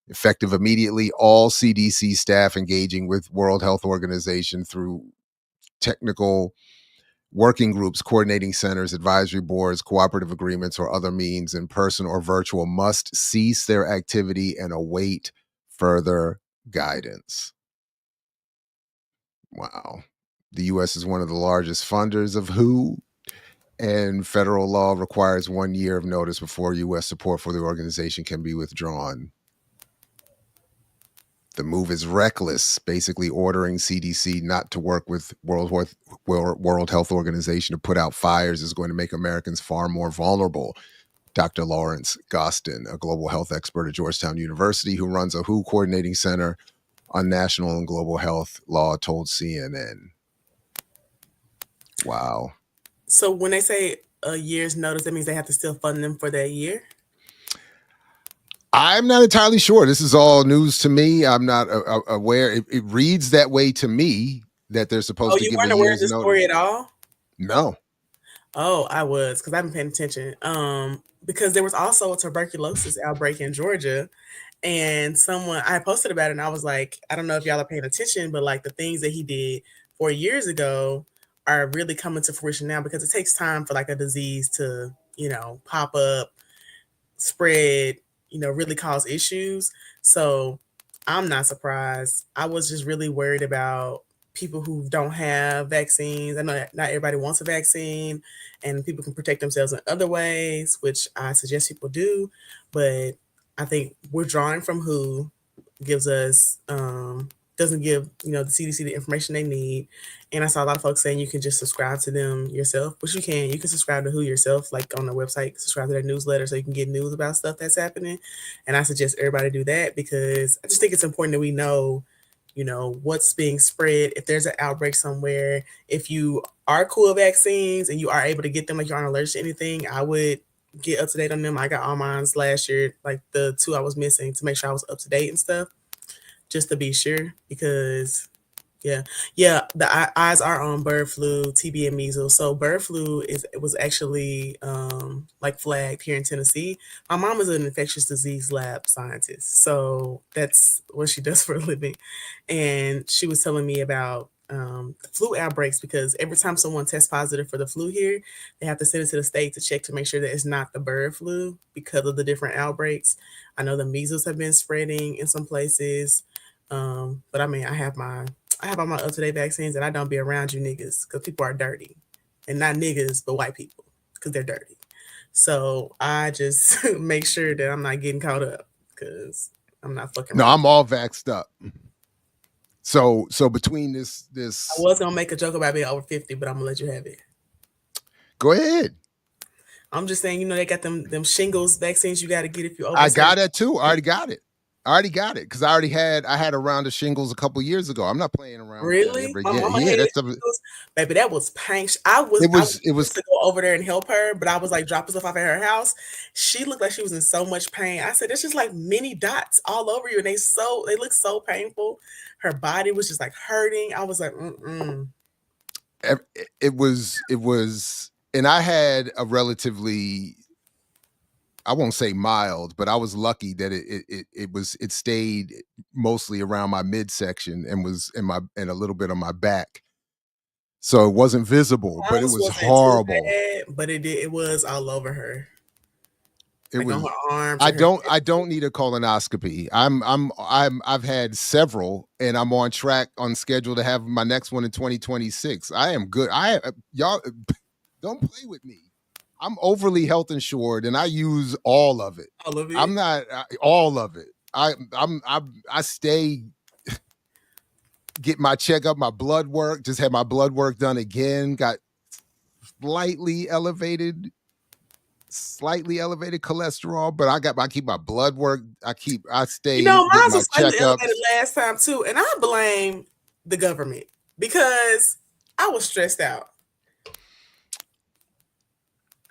Effective immediately, all CDC staff engaging with World Health Organization through technical working groups, coordinating centers, advisory boards, cooperative agreements, or other means, in person or virtual, must cease their activity and await further guidance. Wow. The U.S. is one of the largest funders of WHO, and federal law requires 1 year of notice before U.S. support for the organization can be withdrawn. The move is reckless, basically ordering CDC not to work with World Health Organization to put out fires is going to make Americans far more vulnerable. Dr. Lawrence Gostin, a global health expert at Georgetown University who runs a WHO coordinating center on national and global health law, told CNN. Wow. So when they say a year's notice, that means they have to still fund them for that year? I'm not entirely sure. This is all news to me. I'm not aware. It reads that way to me that they're supposed to you give weren't a aware of year's this notice. story at all? No. Oh, I was, because I've been paying attention. Because there was also a tuberculosis outbreak in Georgia, and I posted about it, and I was like, I don't know if y'all are paying attention, but like the things that he did 4 years ago are really coming to fruition now, because it takes time for like a disease to, pop up, spread, really cause issues. So I'm not surprised. I was just really worried about people who don't have vaccines. I know that not everybody wants a vaccine, and people can protect themselves in other ways, which I suggest people do. But I think we're drawing from who gives us doesn't give the CDC the information they need. And I saw a lot of folks saying you can just subscribe to them yourself, which you can. You can subscribe to WHO yourself, like on the website, subscribe to their newsletter so you can get news about stuff that's happening. And I suggest everybody do that, because I just think it's important that we know, what's being spread. If there's an outbreak somewhere, if you are cool with vaccines and you are able to get them, like you aren't allergic to anything, I would get up to date on them. I got all mine last year, like the 2 I was missing, to make sure I was up to date and stuff, just to be sure, because the eyes are on bird flu, TB, and measles. So bird flu was actually like flagged here in Tennessee. My mom is an infectious disease lab scientist, so that's what she does for a living. And she was telling me about the flu outbreaks, because every time someone tests positive for the flu here, they have to send it to the state to check to make sure that it's not the bird flu because of the different outbreaks. I know the measles have been spreading in some places. But I mean, I have all my up-to-date vaccines, and I don't be around you niggas because people are dirty. And not niggas, but white people, because they're dirty. So I just make sure that I'm not getting caught up, because I'm not fucking No, around. I'm all vaxxed up. So between this I was gonna make a joke about being over 50, but I'm gonna let you have it. Go ahead. I'm just saying, they got them shingles vaccines you got to get if you over. I got it too. I already got it because I had a round of shingles a couple years ago. I'm not playing around Really? with that My ever mama again. Yeah, had that's shingles. Baby, that was pain. I was to go over there and help her, but I was like dropping stuff off at her house. She looked like she was in so much pain. I said, "It's just like mini dots all over you, and they look so painful." Her body was just like hurting. I was like, It was, and I had a relatively, I won't say mild, but I was lucky that it stayed mostly around my midsection and was in a little bit on my back. So it wasn't visible, but it was horrible. Bad, but it was all over her. It like was on her arms. I don't need a colonoscopy. I've had several, and I'm on track, on schedule to have my next one in 2026. I am good. Y'all don't play with me. I'm overly health insured, and I use all of it. All of it? I'm not all of it. I stay, get my checkup, my blood work. Just had my blood work done again. Got slightly elevated cholesterol, but I keep my blood work. I stay. Mine getting was my slightly checkups. elevated last time too, and I blame the government because I was stressed out.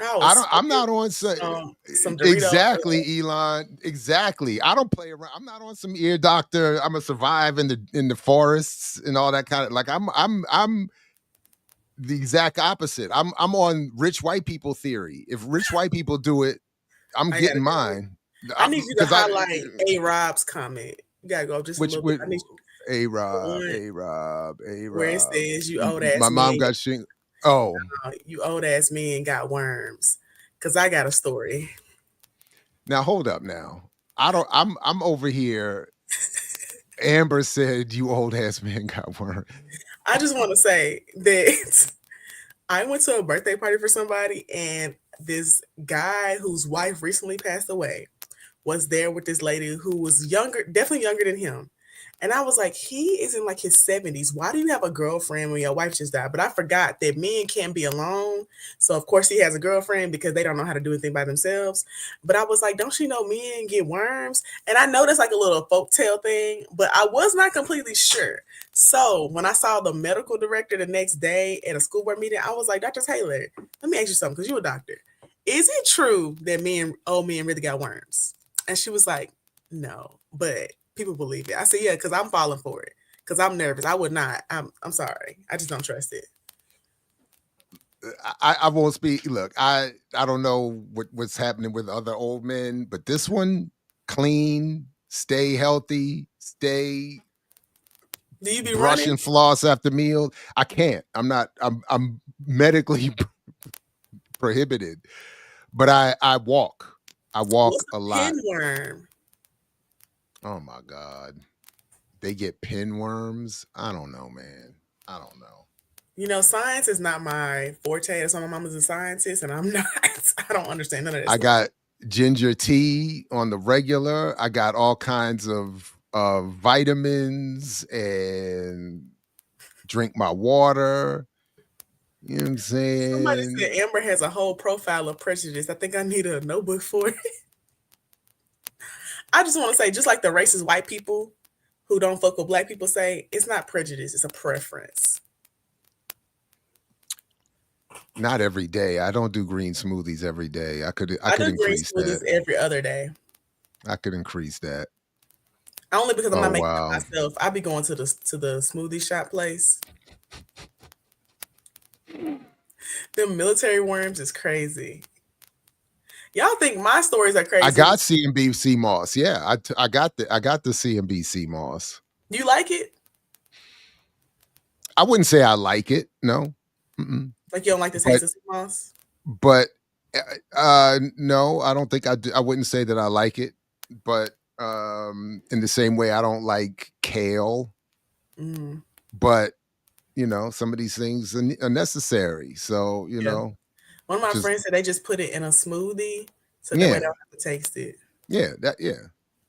I'm not on some Doritos. Exactly, Elon. Exactly. I don't play around. I'm not on some ear doctor. I'm gonna survive in the forests and all that kind of, like, I'm the exact opposite. I'm on rich white people theory. If rich white people do it, I'm getting mine. I need you to highlight A-Rob's comment. You gotta go just a little bit. A-Rob. Where it says, "You old ass my mom got shingles." Oh, you old ass men got worms. Because I got a story. Now hold up. Now I'm over here. Amber said, "You old ass man got worms." I just want to say that I went to a birthday party for somebody, and this guy whose wife recently passed away was there with this lady who was younger, definitely younger than him. And I was like, he is in like his 70s. Why do you have a girlfriend when your wife just died? But I forgot that men can't be alone. So of course he has a girlfriend because they don't know how to do anything by themselves. But I was like, don't you know men get worms? And I know that's like a little folktale thing, but I was not completely sure. So when I saw the medical director the next day at a school board meeting, I was like, Dr. Taylor, let me ask you something, because you're a doctor. Is it true that old men really got worms? And she was like, no, but people believe it. I said, yeah, because I'm falling for it. Because I'm nervous. I would not. I'm sorry. I just don't trust it. I won't speak. Look, I don't know what's happening with other old men, but this one, clean, stay healthy, stay Do you be brush running? and floss after meal. I can't. I'm medically prohibited. But I walk. I walk What's a a lot. pinworm? Oh my God. They get pinworms. I don't know, man. I don't know. You know, science is not my forte. That's why my mama's a scientist, and I'm not. I don't understand none of that I stuff. got ginger tea on the regular. I got all kinds of vitamins and drink my water. You know what I'm Somebody saying? said Amber has a whole profile of prejudice. I think I need a notebook for it. I just want to say, just like the racist white people who don't fuck with black people say, it's not prejudice, it's a preference. Not every day. I don't do green smoothies every day. I could do green increase smoothies that. every other day. I could increase that. Only because I'm not Oh making wow. it myself. I be going to the smoothie shop place. Them military worms is crazy. Y'all think my stories are crazy? I got CNBC moss. Yeah, I got the CNBC moss. Do you like it? I wouldn't say I like it. No. Like you don't like the taste of sea moss? But no, I don't think I do. I wouldn't say that I like it. But in the same way, I don't like kale. Mm. But you know, some of these things are necessary. So you know, one of my friends said they just put it in a smoothie, so that way they don't have to taste it. Yeah,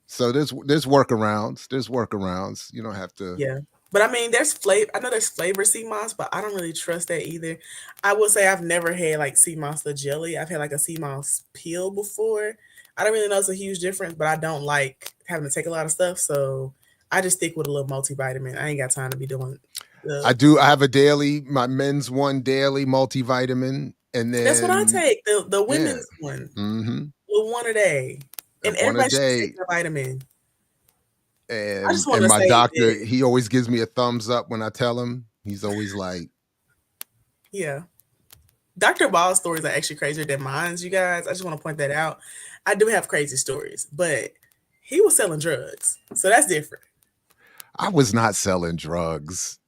So there's workarounds. There's workarounds. You don't have to. Yeah. But I mean, there's flavor. I know there's flavor sea moss, but I don't really trust that either. I will say I've never had like sea moss the jelly. I've had like a sea moss peel before. I don't really know it's a huge difference, but I don't like having to take a lot of stuff, so I just stick with a little multivitamin. I ain't got time to be doing. I have a daily, my men's one daily multivitamin, and then that's what I take. The women's one. Mm-hmm. One a day, and everybody should take their vitamin. And I just want to my doctor, he always gives me a thumbs up when I tell him. He's always like, yeah. Dr. Ball's stories are actually crazier than mine, you guys. I just want to point that out. I do have crazy stories, but he was selling drugs, so that's different. I was not selling drugs.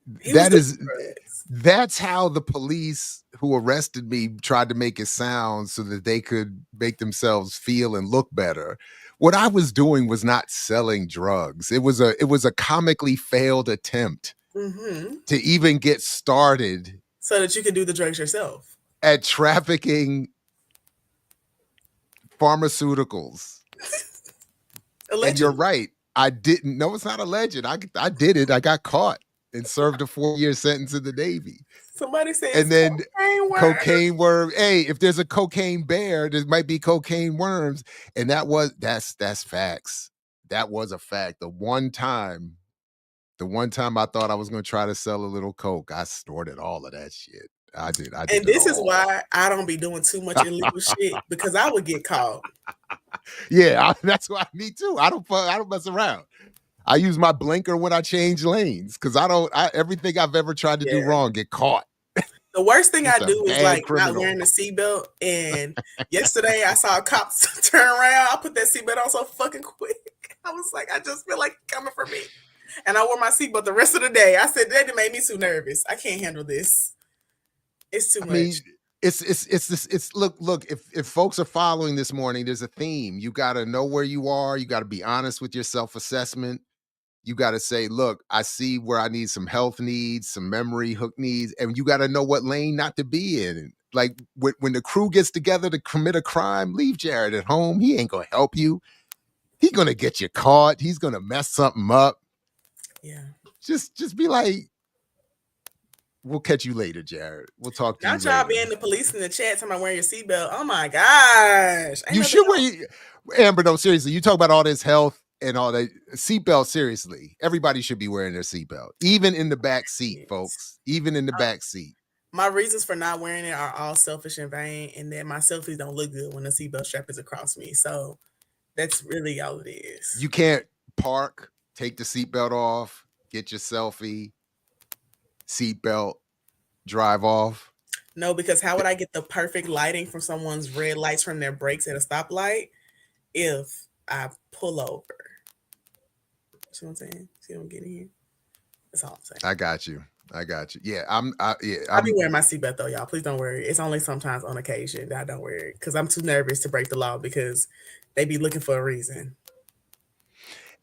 That's how the police who arrested me tried to make it sound so that they could make themselves feel and look better. What I was doing was not selling drugs. It was a comically failed attempt to even get started so that you could do the drugs yourself at trafficking pharmaceuticals. And you're right. I didn't. No, it's not alleged. I did it. I got caught and served a 4-year sentence in the Navy. Somebody said, and then cocaine worm. Hey, if there's a cocaine bear, there might be cocaine worms. And that's facts. That was a fact. The one time I thought I was going to try to sell a little coke, I snorted all of that shit. I did. And this is why I don't be doing too much illegal shit, because I would get caught. Yeah, that's why. Me too. I don't mess around. I use my blinker when I change lanes because everything I've ever tried to do wrong get caught. The worst thing I do is like not wearing the seatbelt. And yesterday I saw a cop turn around. I put that seatbelt on so fucking quick. I was like, I just feel like it's coming for me. And I wore my seatbelt the rest of the day. I said, that made me too nervous. I can't handle this. It's too much. I mean, it's look, if folks are following this morning, there's a theme. You got to know where you are. You got to be honest with your self-assessment. You got to say, look, I see where I need some health needs, some memory hook needs, and you got to know what lane not to be in. Like when the crew gets together to commit a crime, leave Jared at home. He ain't going to help you. He's going to get you caught. He's going to mess something up. Yeah. Just be like, we'll catch you later, Jared. We'll talk to you later. Not y'all being the police in the chat talking about wearing your seatbelt. Oh my gosh. You should wear Amber, no, seriously. You talk about all this health and all that. Seatbelt, seriously. Everybody should be wearing their seatbelt. Even in the back seat, folks. Even in the back seat. My reasons for not wearing it are all selfish and vain, and then my selfies don't look good when the seatbelt strap is across me. So That's really all it is. You can't park, take the seatbelt off, get your selfie, seatbelt, drive off. No, because how would I get the perfect lighting from someone's red lights from their brakes at a stoplight if I pull over? See what I'm saying? See what I'm getting here? That's all I'm saying. I got you. Yeah, I be wearing my seatbelt though, y'all. Please don't worry. It's only sometimes on occasion that I don't wear it because I'm too nervous to break the law because they be looking for a reason.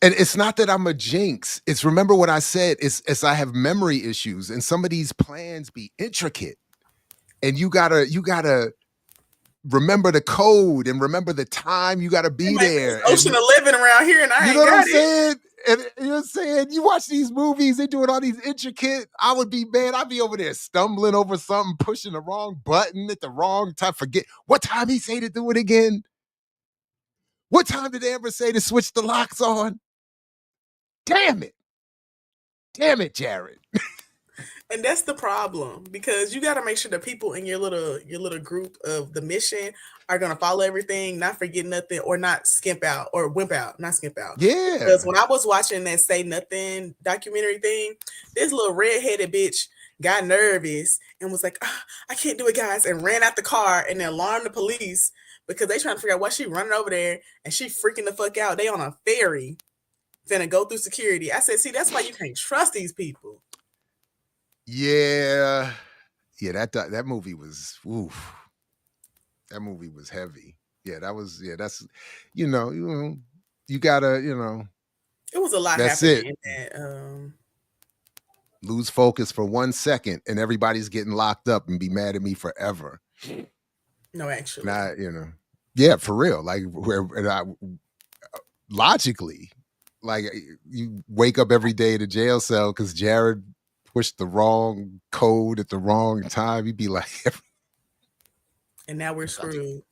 And it's not that I'm a jinx. It's remember what I said. It's I have memory issues, and some of these plans be intricate, and you gotta remember the code and remember the time. You gotta be there. Ocean of living around here, and I You ain't know what got I'm it. saying? And you know what I'm saying? You watch these movies, they doing all these intricate. I would be, man, I'd be over there stumbling over something, pushing the wrong button at the wrong time. Forget what time he say to do it again. What time did they ever say to switch the locks on? Damn it, Jared. And that's the problem because you got to make sure the people in your little group of the mission are gonna follow everything, not forget nothing, or not skimp out or wimp out, not skimp out. Yeah. Because when I was watching that Say Nothing documentary thing, this little redheaded bitch got nervous and was like, "Ah, I can't do it, guys," and ran out the car and then alarmed the police because they trying to figure out why she running over there and she freaking the fuck out. They on a ferry, finna go through security. I said, see, that's why you can't trust these people. Yeah. That movie was oof. That movie was heavy. Yeah, that's you gotta, It was a lot that's happening it. in that. Lose focus for 1 second and everybody's getting locked up and be mad at me forever. No, actually. Not, yeah, for real. Like logically, like you wake up every day in a jail cell because Jared pushed the wrong code at the wrong time. You'd be like, and now we're screwed.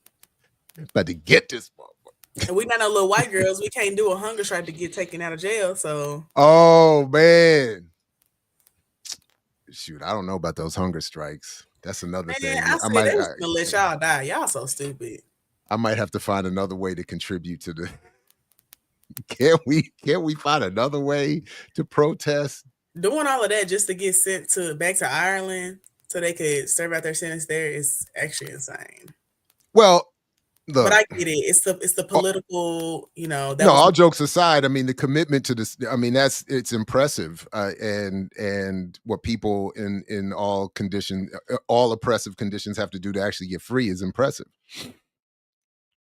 About to get this motherfucker. And we not no little white girls. We can't do a hunger strike to get taken out of jail. So. Oh man. Shoot, I don't know about those hunger strikes. That's another thing. I said they was gonna let y'all die. Y'all so stupid. I might have to find another way to contribute to the. Can't we find another way to protest? Doing all of that just to get sent back to Ireland so they could serve out their sentence there is actually insane. Well, look, but I get it. It's the political, That no, all jokes aside, I mean the commitment to this. I mean it's impressive, and what people in all oppressive conditions have to do to actually get free is impressive.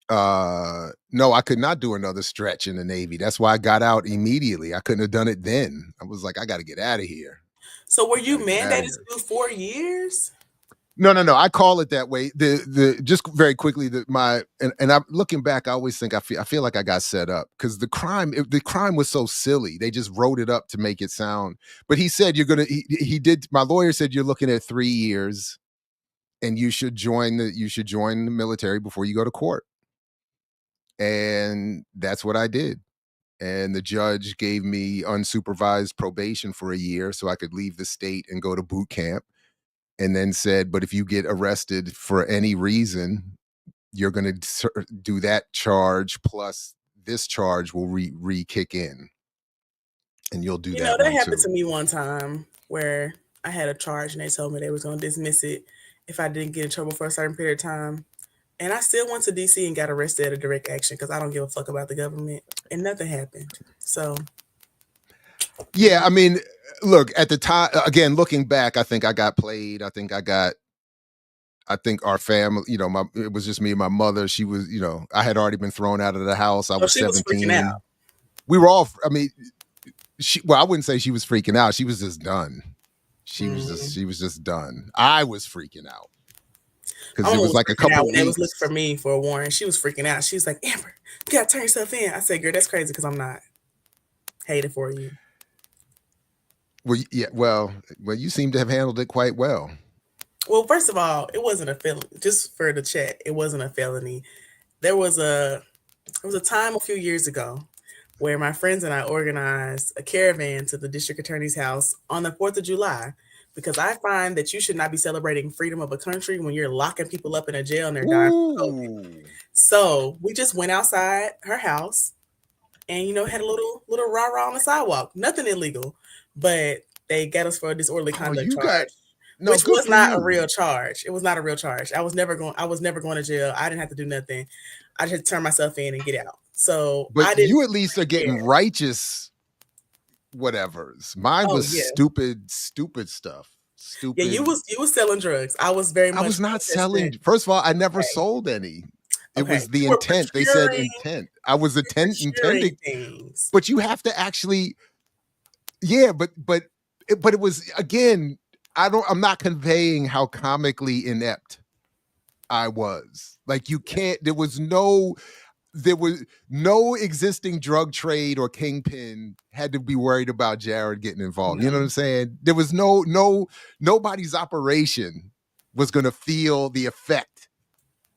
No, I could not do another stretch in the Navy. That's why I got out immediately. I couldn't have done it then. I was like, I got to get out of here. So were you mandated to do 4 years? No. I call it that way. The just very quickly and I'm looking back. I always think I feel like I got set up because the crime was so silly. They just wrote it up to make it sound. But he said you're gonna. He did. My lawyer said you're looking at 3 years, and you should join the military before you go to court. And that's what I did. And the judge gave me unsupervised probation for a year so I could leave the state and go to boot camp. And then said, but if you get arrested for any reason, you're going to do that charge plus this charge will re-kick in. And you'll do that. That happened to me one time where I had a charge and they told me they was going to dismiss it if I didn't get in trouble for a certain period of time. And I still went to DC and got arrested at a direct action because I don't give a fuck about the government. And nothing happened. So. Yeah, I mean, look, at the time, again, looking back, I think I got played. I think our family, it was just me and my mother. She was, I had already been thrown out of the house. I was 17. Was out. We were all, I mean, I wouldn't say she was freaking out. She was just done. She was just done. I was freaking out. Because it was like a couple weeks. They was looking for me for a warrant. She was freaking out. She was like, Amber, you gotta turn yourself in. I said, girl, that's crazy because I'm not. Hate it for you. Well, yeah. Well, you seem to have handled it quite well. Well, first of all, it wasn't a felony. Just for the chat, it wasn't a felony. There was a time a few years ago where my friends and I organized a caravan to the district attorney's house on the 4th of July. Because I find that you should not be celebrating freedom of a country when you're locking people up in a jail and they're dying from COVID. So we just went outside her house and had a little rah-rah on the sidewalk. Nothing illegal, but they got us for a disorderly Oh, conduct you charge, got which good was for not a you. real charge. It was not a real charge. I was never going to jail. I didn't have to do nothing. I just had to turn myself in and get out. So But I didn't. you at least are getting care. righteous whatevers. Mine Oh was yeah, stupid stuff. yeah. Stupid. You was selling drugs. I was very I much was not protesting. selling. First of all, I never Okay. sold any. It Okay. was the You were intent. They said procuring intent. I was procuring intending, things. but you have to actually, yeah. But it was again. I'm not conveying how comically inept I was. Like you can't. There was no existing drug trade or kingpin had to be worried about Jared getting involved. You know what I'm saying? There was nobody's operation was going to feel the effect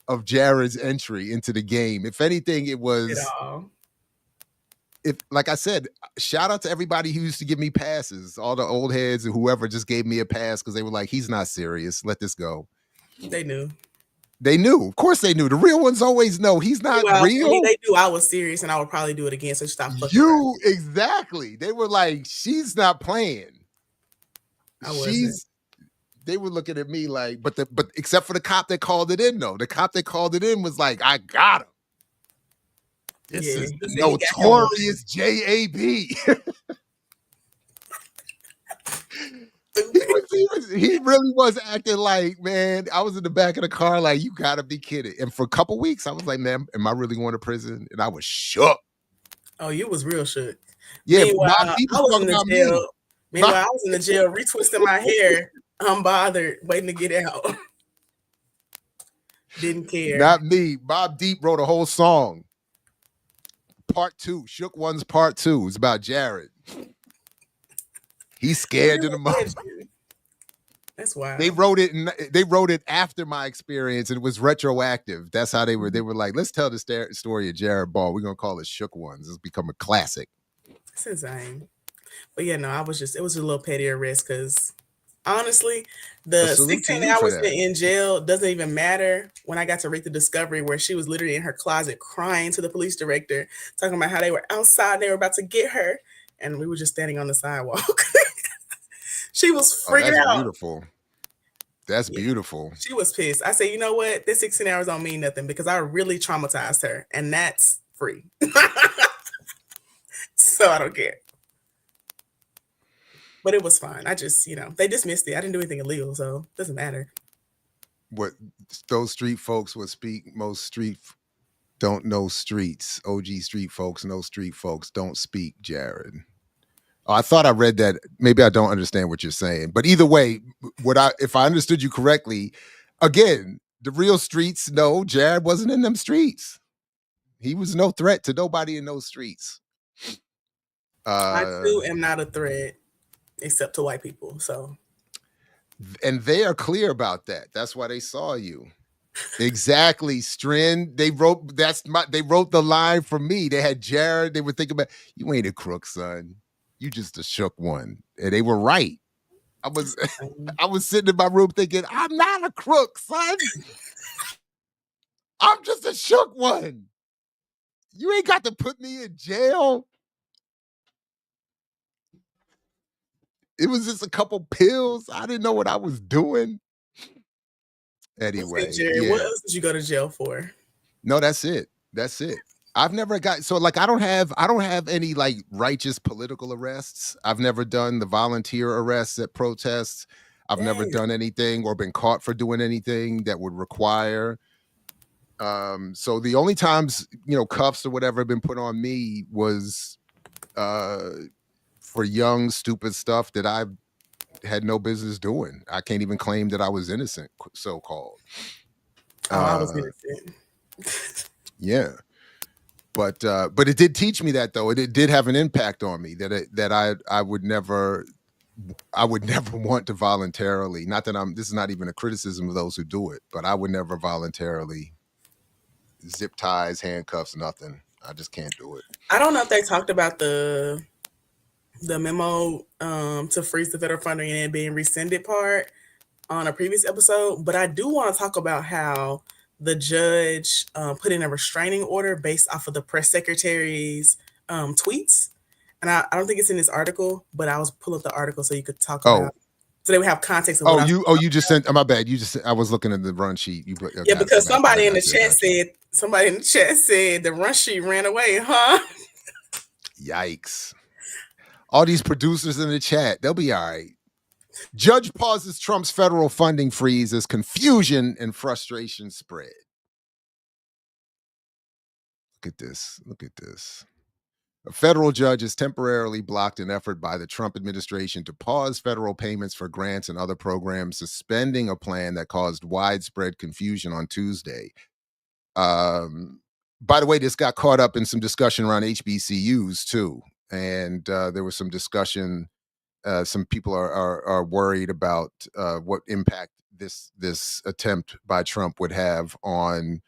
of Jared's entry into the game. If anything, it was, like I said, shout out to everybody who used to give me passes, all the old heads and whoever just gave me a pass because they were like, he's not serious. Let this go. They knew. They knew. Of course they knew. The real ones always know he's not real. They knew I was serious and I would probably do it again. So stop fucking You exactly. They were like, she's not playing. They were looking at me like, but except for the cop that called it in, though. The cop that called it in was like, I got him. This is the notorious JAB. He really was acting like, man, I was in the back of the car like, you gotta be kidding. And for a couple weeks, I was like, man, am I really going to prison? And I was shook. Oh, you was real shook. Yeah, meanwhile, I was in the jail. Meanwhile, I was in the jail retwisting my hair, unbothered, waiting to get out. Didn't care. Not me. Bob Deep wrote a whole song. Part 2, Shook Ones Part 2. It's about Jared. He's scared to the mother. That's wild. They wrote it after my experience, and it was retroactive. That's how they were. They were like, let's tell the story of Jared Ball. We're gonna call it Shook Ones. It's become a classic. It's insane. But yeah, no, it was a little petty arrest because honestly, the 16 hours spent in jail doesn't even matter when I got to read the discovery where she was literally in her closet crying to the police director, talking about how they were outside, they were about to get her, and we were just standing on the sidewalk. She was freaking out. Beautiful. That's beautiful. She was pissed. I said, you know what? This 16 hours don't mean nothing because I really traumatized her, and that's free. So I don't care. But it was fine. I just, they dismissed it. I didn't do anything illegal, so it doesn't matter. What those street folks would speak, most street don't know streets. OG street folks know street folks don't speak, Jared. Oh, I thought I read that. Maybe I don't understand what you're saying. But either way, if I understood you correctly, again, the real streets know Jared wasn't in them streets. He was no threat to nobody in those streets. I too am not a threat, except to white people. So, and they are clear about that. That's why they saw you. Exactly, Strin. They wrote the line for me. They had Jared. They were thinking about, you ain't a crook, son. You just a shook one. And they were right. I was sitting in my room thinking, I'm not a crook, son. I'm just a shook one. You ain't got to put me in jail. It was just a couple pills. I didn't know what I was doing. Anyway, Jerry, what else did you go to jail for? No, that's it. That's it. I've never got, so like I don't have any like righteous political arrests. I've never done the volunteer arrests at protests. I've never done anything or been caught for doing anything that would require. So the only times, cuffs or whatever have been put on me was for young, stupid stuff that I had no business doing. I can't even claim that I was innocent, so-called. Oh, I was innocent. Yeah. But it did teach me that, though. It did have an impact on me that I would never want to voluntarily. Not that this is not even a criticism of those who do it, but I would never voluntarily zip ties, handcuffs, nothing. I just can't do it. I don't know if they talked about the memo to freeze the federal funding and it being rescinded part on a previous episode, but I do want to talk about how the judge put in a restraining order based off of the press secretary's tweets. And I don't think it's in this article, but I was pulling up the article so you could talk about, so they would have context of what you just sent, my bad. You just, I was looking at the run sheet. You put, yeah, because somebody in the chat said the run sheet ran away, huh? Yikes. All these producers in the chat, they'll be all right. Judge pauses Trump's federal funding freeze as confusion and frustration spread. Look at this. Look at this. A federal judge has temporarily blocked an effort by the Trump administration to pause federal payments for grants and other programs, suspending a plan that caused widespread confusion on Tuesday. By the way, this got caught up in some discussion around HBCUs too. And there was some discussion. Some people are worried about what impact this attempt by Trump would have on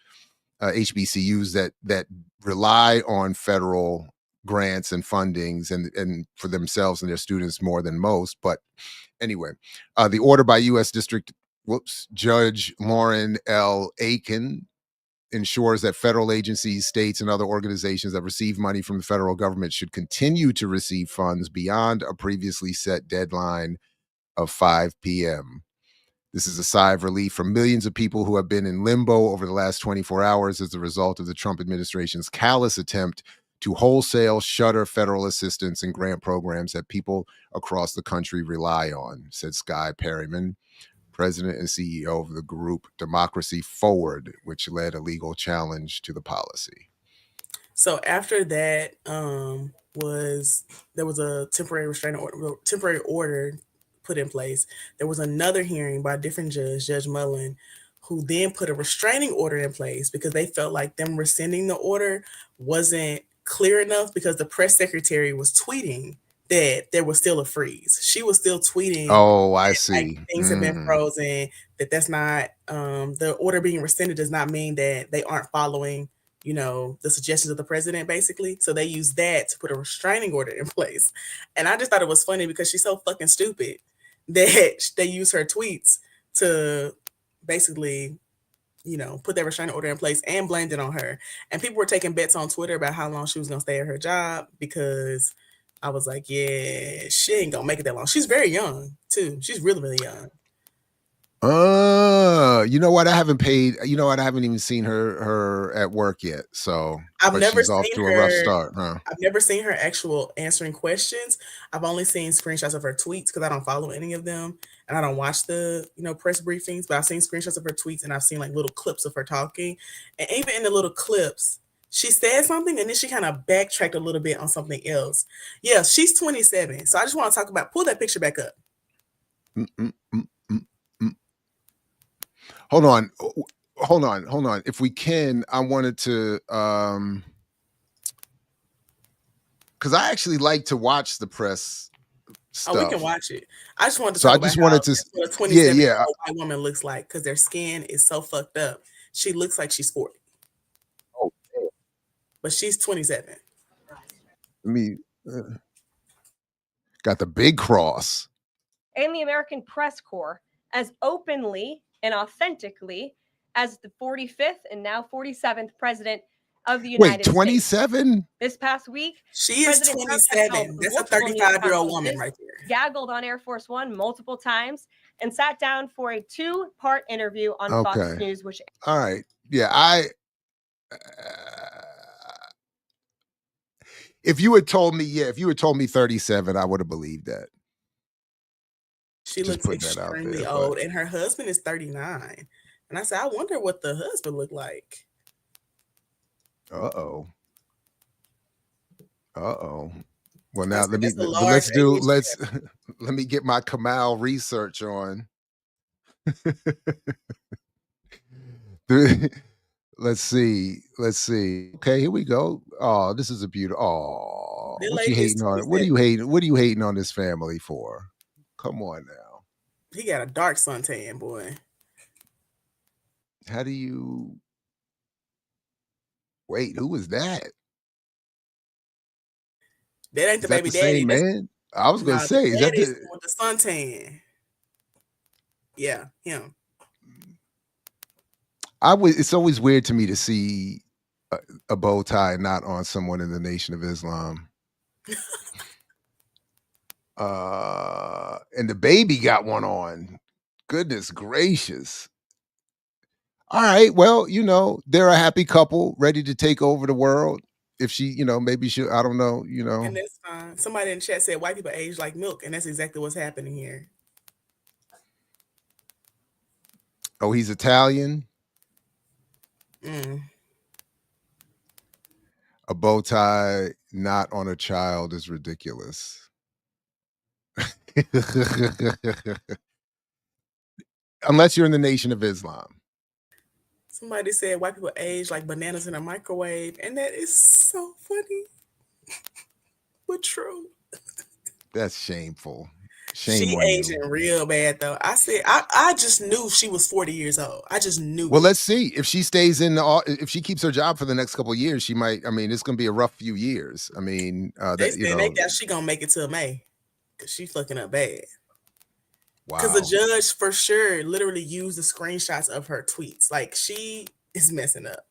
HBCUs that rely on federal grants and fundings and for themselves and their students more than most. But anyway, the order by U.S. Judge Lauren L. Aiken ensures that federal agencies, states, and other organizations that receive money from the federal government should continue to receive funds beyond a previously set deadline of 5 p.m. This is a sigh of relief for millions of people who have been in limbo over the last 24 hours as a result of the Trump administration's callous attempt to wholesale shutter federal assistance and grant programs that people across the country rely on, said Sky Perryman, president and CEO of the group Democracy Forward, which led a legal challenge to the policy. So after that, there was a temporary order put in place. There was another hearing by a different judge, Judge Mullen, who then put a restraining order in place because they felt like them rescinding the order wasn't clear enough because the press secretary was tweeting that there was still a freeze. She was still tweeting. Oh, I see. Like, things have been frozen. That's not the order being rescinded does not mean that they aren't following, you know, the suggestions of the president, basically. So they used that to put a restraining order in place. And I just thought it was funny because she's so fucking stupid that they use her tweets to basically, you know, put that restraining order in place and blamed it on her. And people were taking bets on Twitter about how long she was going to stay at her job because I was like, yeah, she ain't going to make it that long. She's very young, too. She's really, really young. You know what? I haven't even seen her at work yet. So I've never she's off to a rough start, huh? I've never seen her actual answering questions. I've only seen screenshots of her tweets because I don't follow any of them and I don't watch the, you know, press briefings, but I've seen screenshots of her tweets and I've seen like little clips of her talking. And even in the little clips, she said something and then she kind of backtracked a little bit on something else. Yeah, she's 27. So I just want to talk about, pull that picture back up. Hold on. If we can, I wanted to, because I actually like to watch the press stuff. Oh, we can watch it. I just wanted to so talk I just about wanted to, what a 27-year-old yeah. white woman looks like because their skin is so fucked up. She looks like she's 40. Oh, but she's 27. Got the big cross. And the American Press Corps as openly and authentically as the 45th and now 47th president of the United States. 27? This past week, she is 27. That's a 35-year-old woman right there. Gaggled on Air Force One multiple times and sat down for a 2-part interview on Fox News. Which all right, yeah, if you had told me 37, I would have believed that. She looks extremely old, and her husband is 39. And I said, I wonder what the husband looked like. Well, now let me get my Kamal research on. Let's see. Okay, here we go. Oh, this is a beautiful. Oh, what you hating on? What are you hating on this family for? Come on now. He got a dark suntan, boy. How do you wait? Who was that? That ain't the baby daddy, man. I was gonna say, is that with the suntan? Yeah, him. It's always weird to me to see a bow tie not on someone in the Nation of Islam. And the baby got one on. Goodness gracious. All right, well, they're a happy couple ready to take over the world. If she, maybe she, I don't know, And that's fine. Somebody in the chat said white people age like milk, and that's exactly what's happening here. Oh, he's Italian. Mm. A bow tie not on a child is ridiculous. Unless you're in the Nation of Islam. Somebody said white people age like bananas in a microwave, and that is so funny, but true. That's shameful. Shame She on you. aging real bad though. I said I just knew she was 40 years old. I just knew. Well, let's see if she stays if she keeps her job for the next couple of years. She might. I mean, it's going to be a rough few years. I mean, they said she gonna make it till May because she fucking up bad. Wow. Because the judge for sure literally used the screenshots of her tweets. Like she is messing up.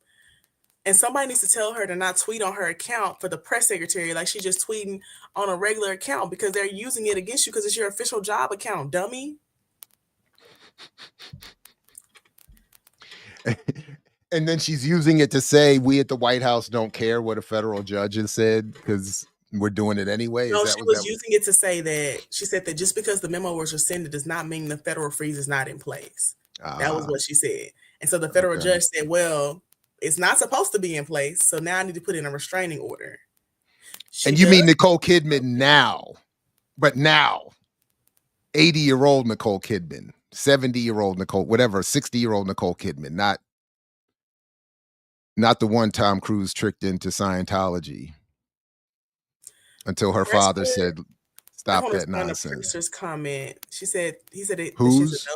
And somebody needs to tell her to not tweet on her account for the press secretary like she's just tweeting on a regular account because they're using it against you because it's your official job account, dummy. And then she's using it to say we at the White House don't care what a federal judge has said because we're doing it anyway. No, she was using it to say that she said that just because the memo was rescinded does not mean the federal freeze is not in place. That was what she said. And so the federal judge said, well, it's not supposed to be in place. So now I need to put in a restraining order. And you mean Nicole Kidman now, but now 80-year-old Nicole Kidman, 70-year-old Nicole, whatever, 60-year-old Nicole Kidman, not the one Tom Cruise tricked into Scientology until her father said, stop that nonsense. Prester's comment. He said Who's?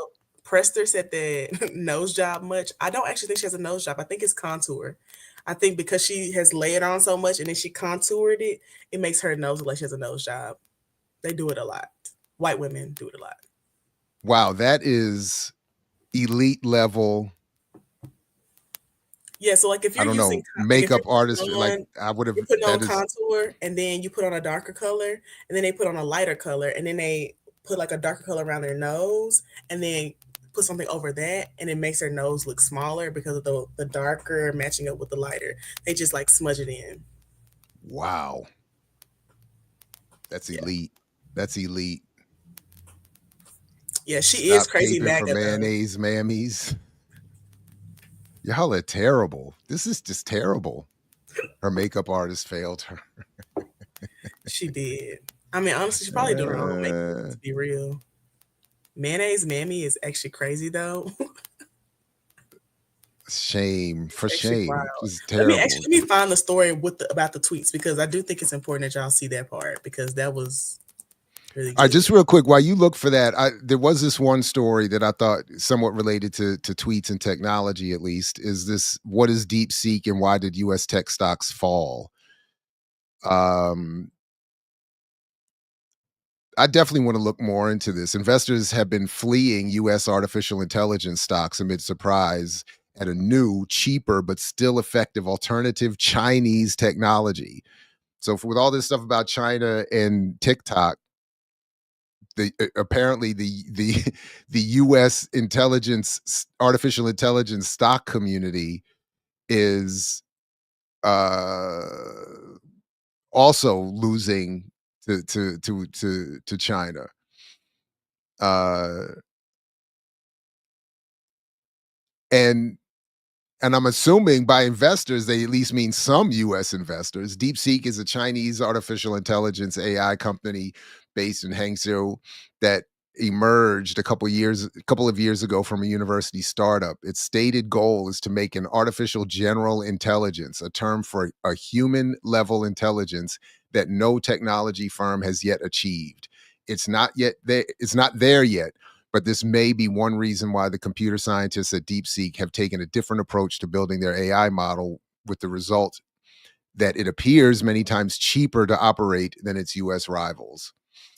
Prester said that nose job much. I don't actually think she has a nose job. I think it's contour. I think because she has layered on so much and then she contoured it, it makes her nose look like she has a nose job. They do it a lot. White women do it a lot. Wow, that is elite level. Yeah, so like if you're using makeup artist, like I would have put on contour and then you put on a darker color and then they put on a lighter color and then they put like a darker color around their nose and then put something over that and it makes their nose look smaller because of the darker matching up with the lighter. They just like smudge it in. Wow. That's elite. That's elite. Yeah, she is crazy MAGA for mayonnaise mammies. Y'all are terrible. This is just terrible. Her makeup artist failed her. She did. I mean, honestly, she probably doing her own makeup, to be real. Mayonnaise mammy is actually crazy though. Shame. This is terrible. Let me find the story about the tweets because I do think it's important that y'all see that part because that was really good. All right, just real quick, while you look for that, there was this one story that I thought somewhat related to tweets and technology, at least, is this: what is DeepSeek and why did U.S. tech stocks fall? I definitely want to look more into this. Investors have been fleeing U.S. artificial intelligence stocks amid surprise at a new, cheaper, but still effective alternative Chinese technology. So with all this stuff about China and TikTok, apparently the U.S. artificial intelligence stock community is also losing to China. And I'm assuming by investors, they at least mean some U.S. investors. DeepSeek is a Chinese artificial intelligence AI company based in Hangzhou that emerged a couple of years ago from a university startup. Its stated goal is to make an artificial general intelligence, a term for a human level intelligence that no technology firm has yet achieved. It's not there yet. But this may be one reason why the computer scientists at DeepSeek have taken a different approach to building their AI model, with the result that it appears many times cheaper to operate than its U.S. rivals.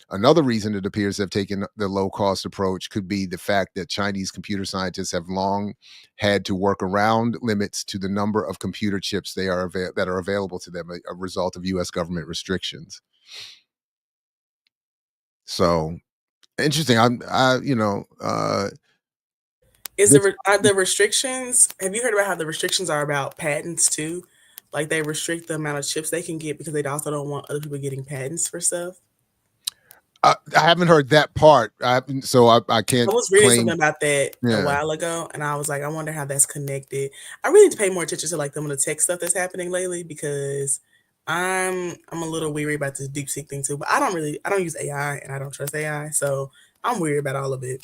Another reason it appears they've taken the low-cost approach could be the fact that Chinese computer scientists have long had to work around limits to the number of computer chips that are available to them, a result of U.S. government restrictions. So interesting. Are the restrictions? Have you heard about how the restrictions are about patents too? Like they restrict the amount of chips they can get because they also don't want other people getting patents for stuff. I haven't heard that part. So I can't. I was reading claim, something about that a while ago, and I was like, I wonder how that's connected. I really need to pay more attention to like some of the tech stuff that's happening lately because I'm a little weary about this DeepSeek thing too. But I don't use AI and I don't trust AI, so I'm weary about all of it.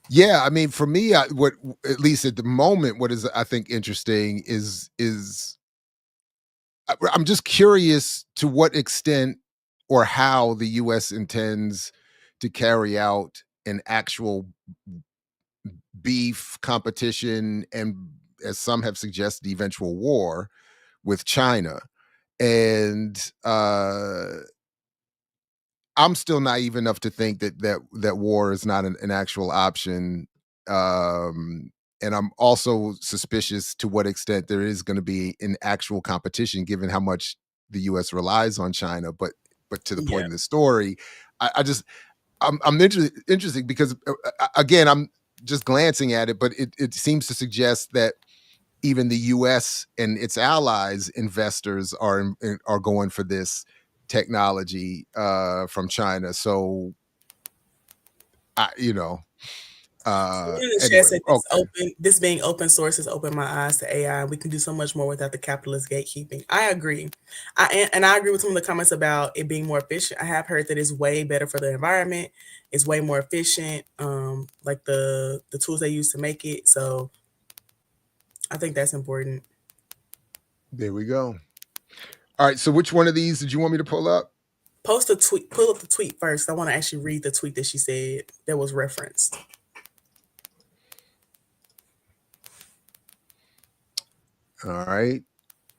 Yeah, I mean, for me, what at least at the moment, what is I think interesting is I'm just curious to what extent or how the U.S. intends to carry out an actual beef competition and, as some have suggested, eventual war with China. And I'm still naive enough to think that war is not an actual option. And I'm also suspicious to what extent there is going to be an actual competition, given how much the U.S. relies on China. But to the point of the story, I'm interested because again, I'm just glancing at it, but it seems to suggest that even the U.S. and its allies, investors are going for this technology from China. So, anyway, this being open source has opened my eyes to AI. We can do so much more without the capitalist gatekeeping. I agree. I agree with some of the comments about it being more efficient. I have heard that it's way better for the environment. It's way more efficient. Like the tools they use to make it. So I think that's important. There we go. All right. So which one of these did you want me to pull up? Pull up the tweet first. I want to actually read the tweet that she said that was referenced. All right.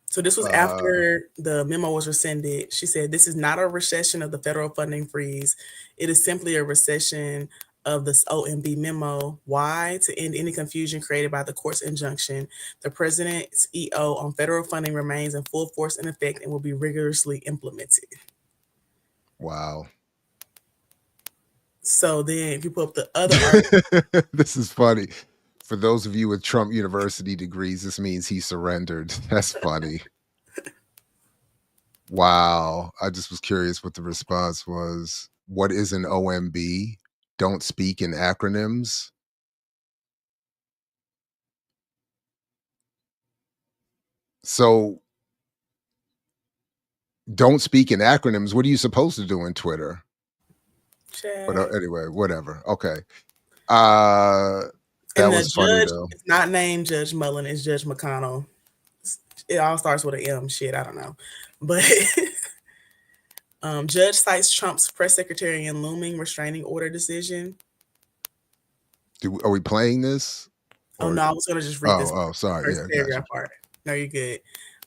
So this was after the memo was rescinded. She said, this is not a recession of the federal funding freeze. It is simply a recession of the OMB memo. Why? To end any confusion created by the court's injunction. The president's EO on federal funding remains in full force and effect and will be rigorously implemented. Wow. So then if you pull up the other article. This is funny. For those of you with Trump University degrees, this means he surrendered. That's funny. Wow. I just was curious what the response was. What is an OMB? Don't speak in acronyms. So don't speak in acronyms. What are you supposed to do in Twitter? But anyway, whatever. Okay. That was funny though. It's not named Judge Mullen, it's Judge McConnell. It all starts with an M. Shit, I don't know. But judge cites Trump's press secretary in looming restraining order decision. Are we playing this? Oh no, I was gonna just read this. Oh, sorry. First paragraph part. No, you're good.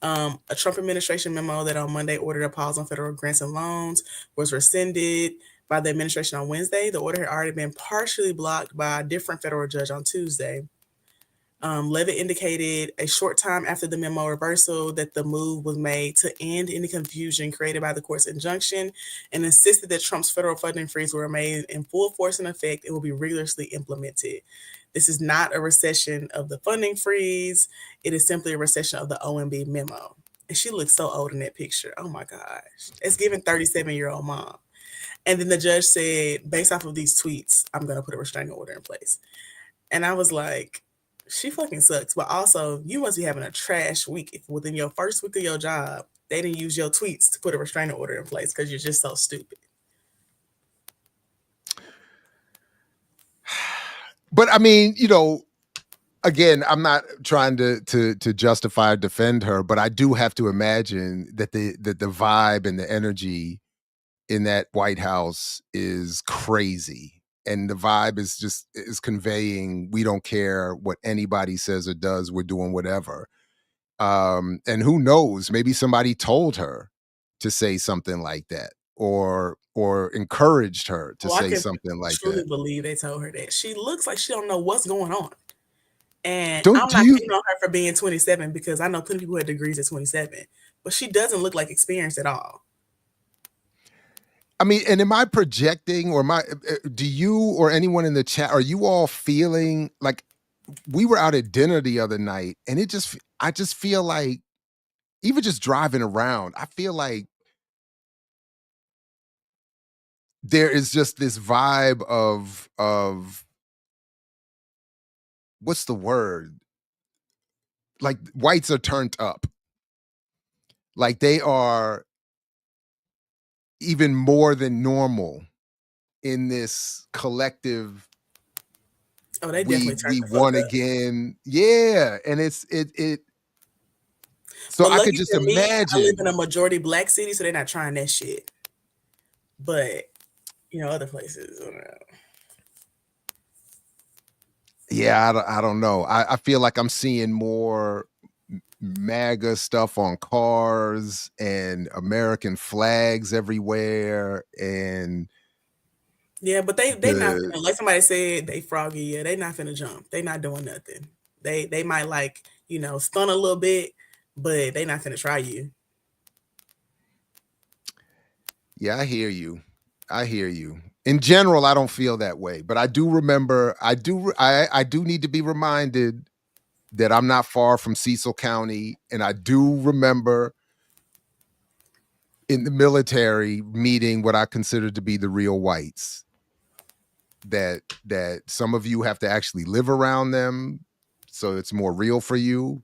A Trump administration memo that on Monday ordered a pause on federal grants and loans was rescinded by the administration on Wednesday. The order had already been partially blocked by a different federal judge on Tuesday. Levitt indicated a short time after the memo reversal that the move was made to end any confusion created by the court's injunction and insisted that Trump's federal funding freeze will remain in full force and effect and will be rigorously implemented. This is not a recession of the funding freeze. It is simply a recession of the OMB memo. And she looks so old in that picture. Oh my gosh. It's giving 37-year-old mom. And then the judge said, based off of these tweets, I'm going to put a restraining order in place. And I was like, she fucking sucks. But also, you must be having a trash week if within your first week of your job, they didn't use your tweets to put a restraining order in place because you're just so stupid. But I mean, again, I'm not trying to justify or defend her, but I do have to imagine that the vibe and the energy in that White House is crazy. And the vibe is conveying, we don't care what anybody says or does, we're doing whatever. And who knows, maybe somebody told her to say something like that. or encouraged her to I say can something like truly that. believe they told her that. She looks like she don't know what's going on. And Do I'm not you? hating on her for being 27 because I know plenty of people who had degrees at 27, but she doesn't look like experienced at all. I mean, and am I projecting, or do you or anyone in the chat, are you all feeling like, we were out at dinner the other night and I just feel like, even just driving around, I feel like there is just this vibe of what's the word? Like, whites are turned up. Like, they are even more than normal in this collective. Oh, they definitely turned We the fuck won up. again. Yeah. And it so But I lucky could just for me, I live in imagine. a majority black city, so they're not trying that shit. But other places, I don't know. Yeah, I don't know. I feel like I'm seeing more MAGA stuff on cars and American flags everywhere, and Yeah, but they not finna, like somebody said, they froggy. Yeah, they not finna jump. They not doing nothing. They might like stun a little bit, but they not finna try you. yeah, I hear you. In general, I don't feel that way, but I do remember. I do need to be reminded that I'm not far from Cecil County, and I do remember in the military meeting what I consider to be the real whites. That some of you have to actually live around them, so it's more real for you.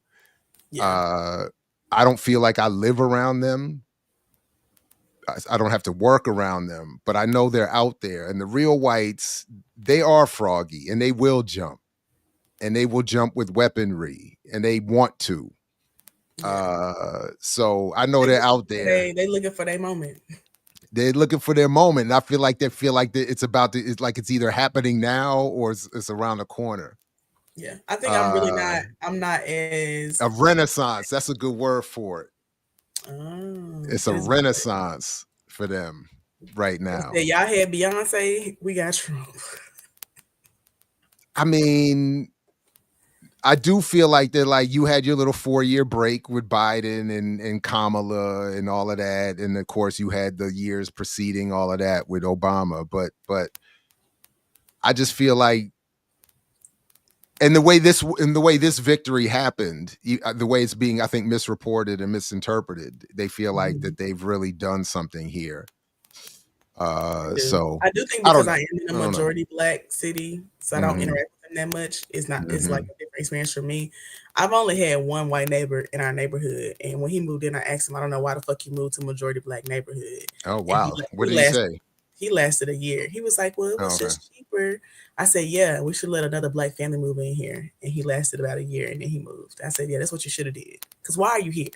Yeah. I don't feel like I live around them. I don't have to work around them, but I know they're out there. And the real whites, they are froggy, and they will jump, and they will jump with weaponry, and they want to. Yeah. So I know they're out there. They looking for their moment. They're looking for their moment. And I feel like it's about to, it's like it's either happening now or it's around the corner. Yeah. I think I'm really not, I'm not as a renaissance. That's a good word for it. It's a renaissance for them right now. Y'all had Beyonce, we got Trump. I mean, I do feel like that, like, you had your little 4-year break with Biden and Kamala and all of that, and of course you had the years preceding all of that with Obama. But I just feel like, and the way this victory happened, the way it's being, I think, misreported and misinterpreted, they feel like that they've really done something here. So I do think I don't because know. I am in a majority black city, so I don't interact with them that much. It's not. It's like a different experience for me. I've only had one white neighbor in our neighborhood, and when he moved in, I asked him, "I don't know why the fuck you moved to a majority black neighborhood." Oh wow, what did he he say? He lasted a year. He was like, "Well, it was just cheaper." I said, "Yeah, we should let another black family move in here." And he lasted about a year, and then he moved. I said, "Yeah, that's what you should have did. Because why are you here?"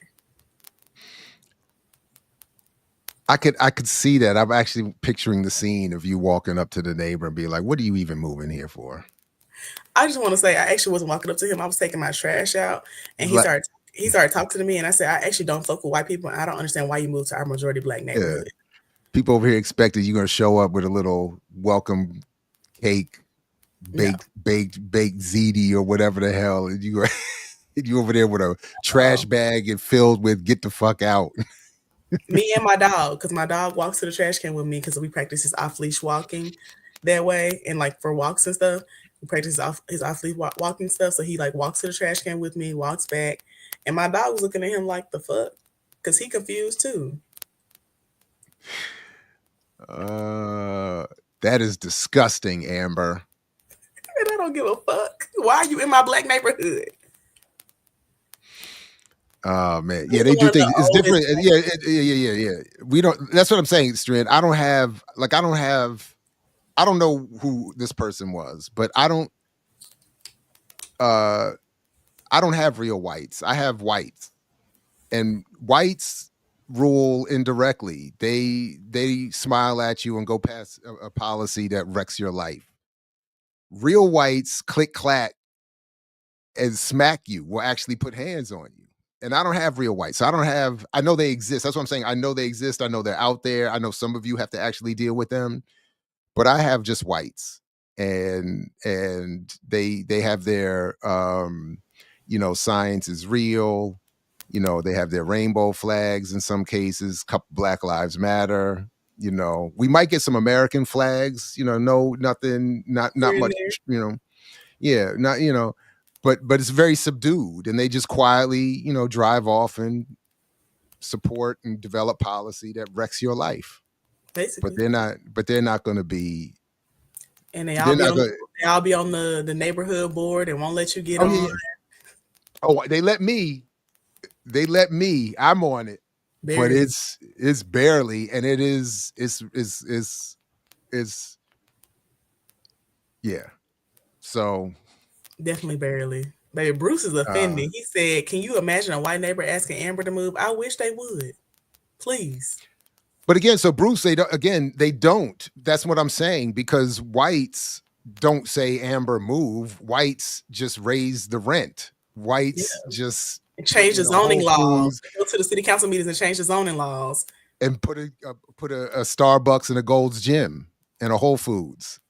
I could see that. I'm actually picturing the scene of you walking up to the neighbor and being like, "What are you even moving here for?" I just want to say, I actually wasn't walking up to him. I was taking my trash out, and he started talking to me, and I said, "I actually don't fuck with white people. And I don't understand why you moved to our majority black neighborhood." People over here expected you're going to show up with a little welcome cake, baked ziti or whatever the hell, and you over there with a trash bag and filled with "get the fuck out." Me and my dog, because my dog walks to the trash can with me because we practice his off leash walking that way, and like for walks and stuff, we practice his off leash walking stuff. So he like walks to the trash can with me, walks back, and my dog was looking at him like, the fuck, because he confused too. That is disgusting, Amber. And I don't give a fuck. Why are you in my black neighborhood? Oh man, yeah, they do things. It's different. Yeah. We don't. That's what I'm saying, Strand. I don't know who this person was, but I don't have real whites. I have whites, and whites rule indirectly. They smile at you and go past a policy that wrecks your life. Real whites click clack and smack you, will actually put hands on you and I don't have real whites. So I know they exist. That's what I'm saying. I know they exist. I know they're out there. I know some of you have to actually deal with them, but I have just whites, and they have their, science is real. They have their rainbow flags in some cases, couple Black Lives Matter. We might get some American flags, nothing, not much, yeah, not, but it's very subdued, and they just quietly, drive off and support and develop policy that wrecks your life. Basically. But they're not going to be. And they all be on the neighborhood board and won't let you get on. Yeah. Oh, they let me. I'm on it, barely. But it's barely, and it's yeah. So definitely barely. Baby, Bruce is offended. He said, "Can you imagine a white neighbor asking Amber to move? I wish they would, please." But again, so Bruce, they don't. That's what I'm saying, because whites don't say Amber move. Whites just raise the rent. Whites just change the zoning laws. Go to the city council meetings and change the zoning laws. And put a Starbucks and a Gold's Gym and a Whole Foods.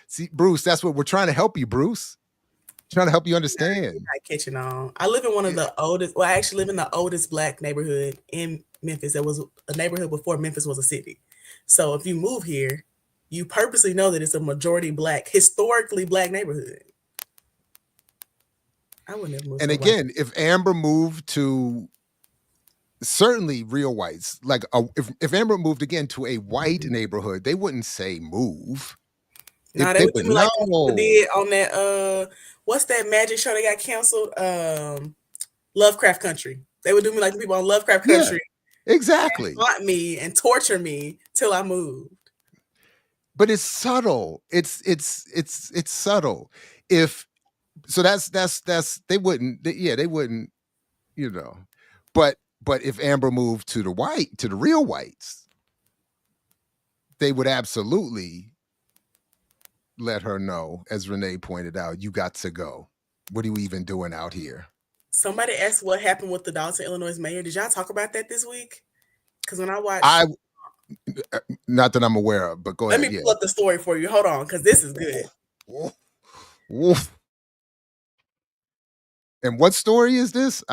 See, Bruce, that's what we're trying to help you, Bruce. Trying to help you understand. You're not catching on. I live in one of the oldest. Well, I actually live in the oldest Black neighborhood in Memphis. That was a neighborhood before Memphis was a city. So if you move here, you purposely know that it's a majority Black, historically Black neighborhood. I wouldn't have moved. And again, if Amber moved to certainly real whites, like if Amber moved again to a white neighborhood, they wouldn't say move. No, they would do like people did on that what's that magic show that got canceled? Lovecraft Country. They would do me like the people on Lovecraft Country. Yeah, exactly. Haunt me and torture me till I moved. But it's subtle. It's subtle. That's they wouldn't, they wouldn't, but if Amber moved to the real whites, they would absolutely let her know, as Renee pointed out, you got to go. What are you even doing out here? Somebody asked what happened with the Dalton, Illinois mayor. Did y'all talk about that this week? Because when I watched, not that I'm aware of, but go ahead. Let me pull up the story for you. Hold on, because this is good. Woof. And what story is this?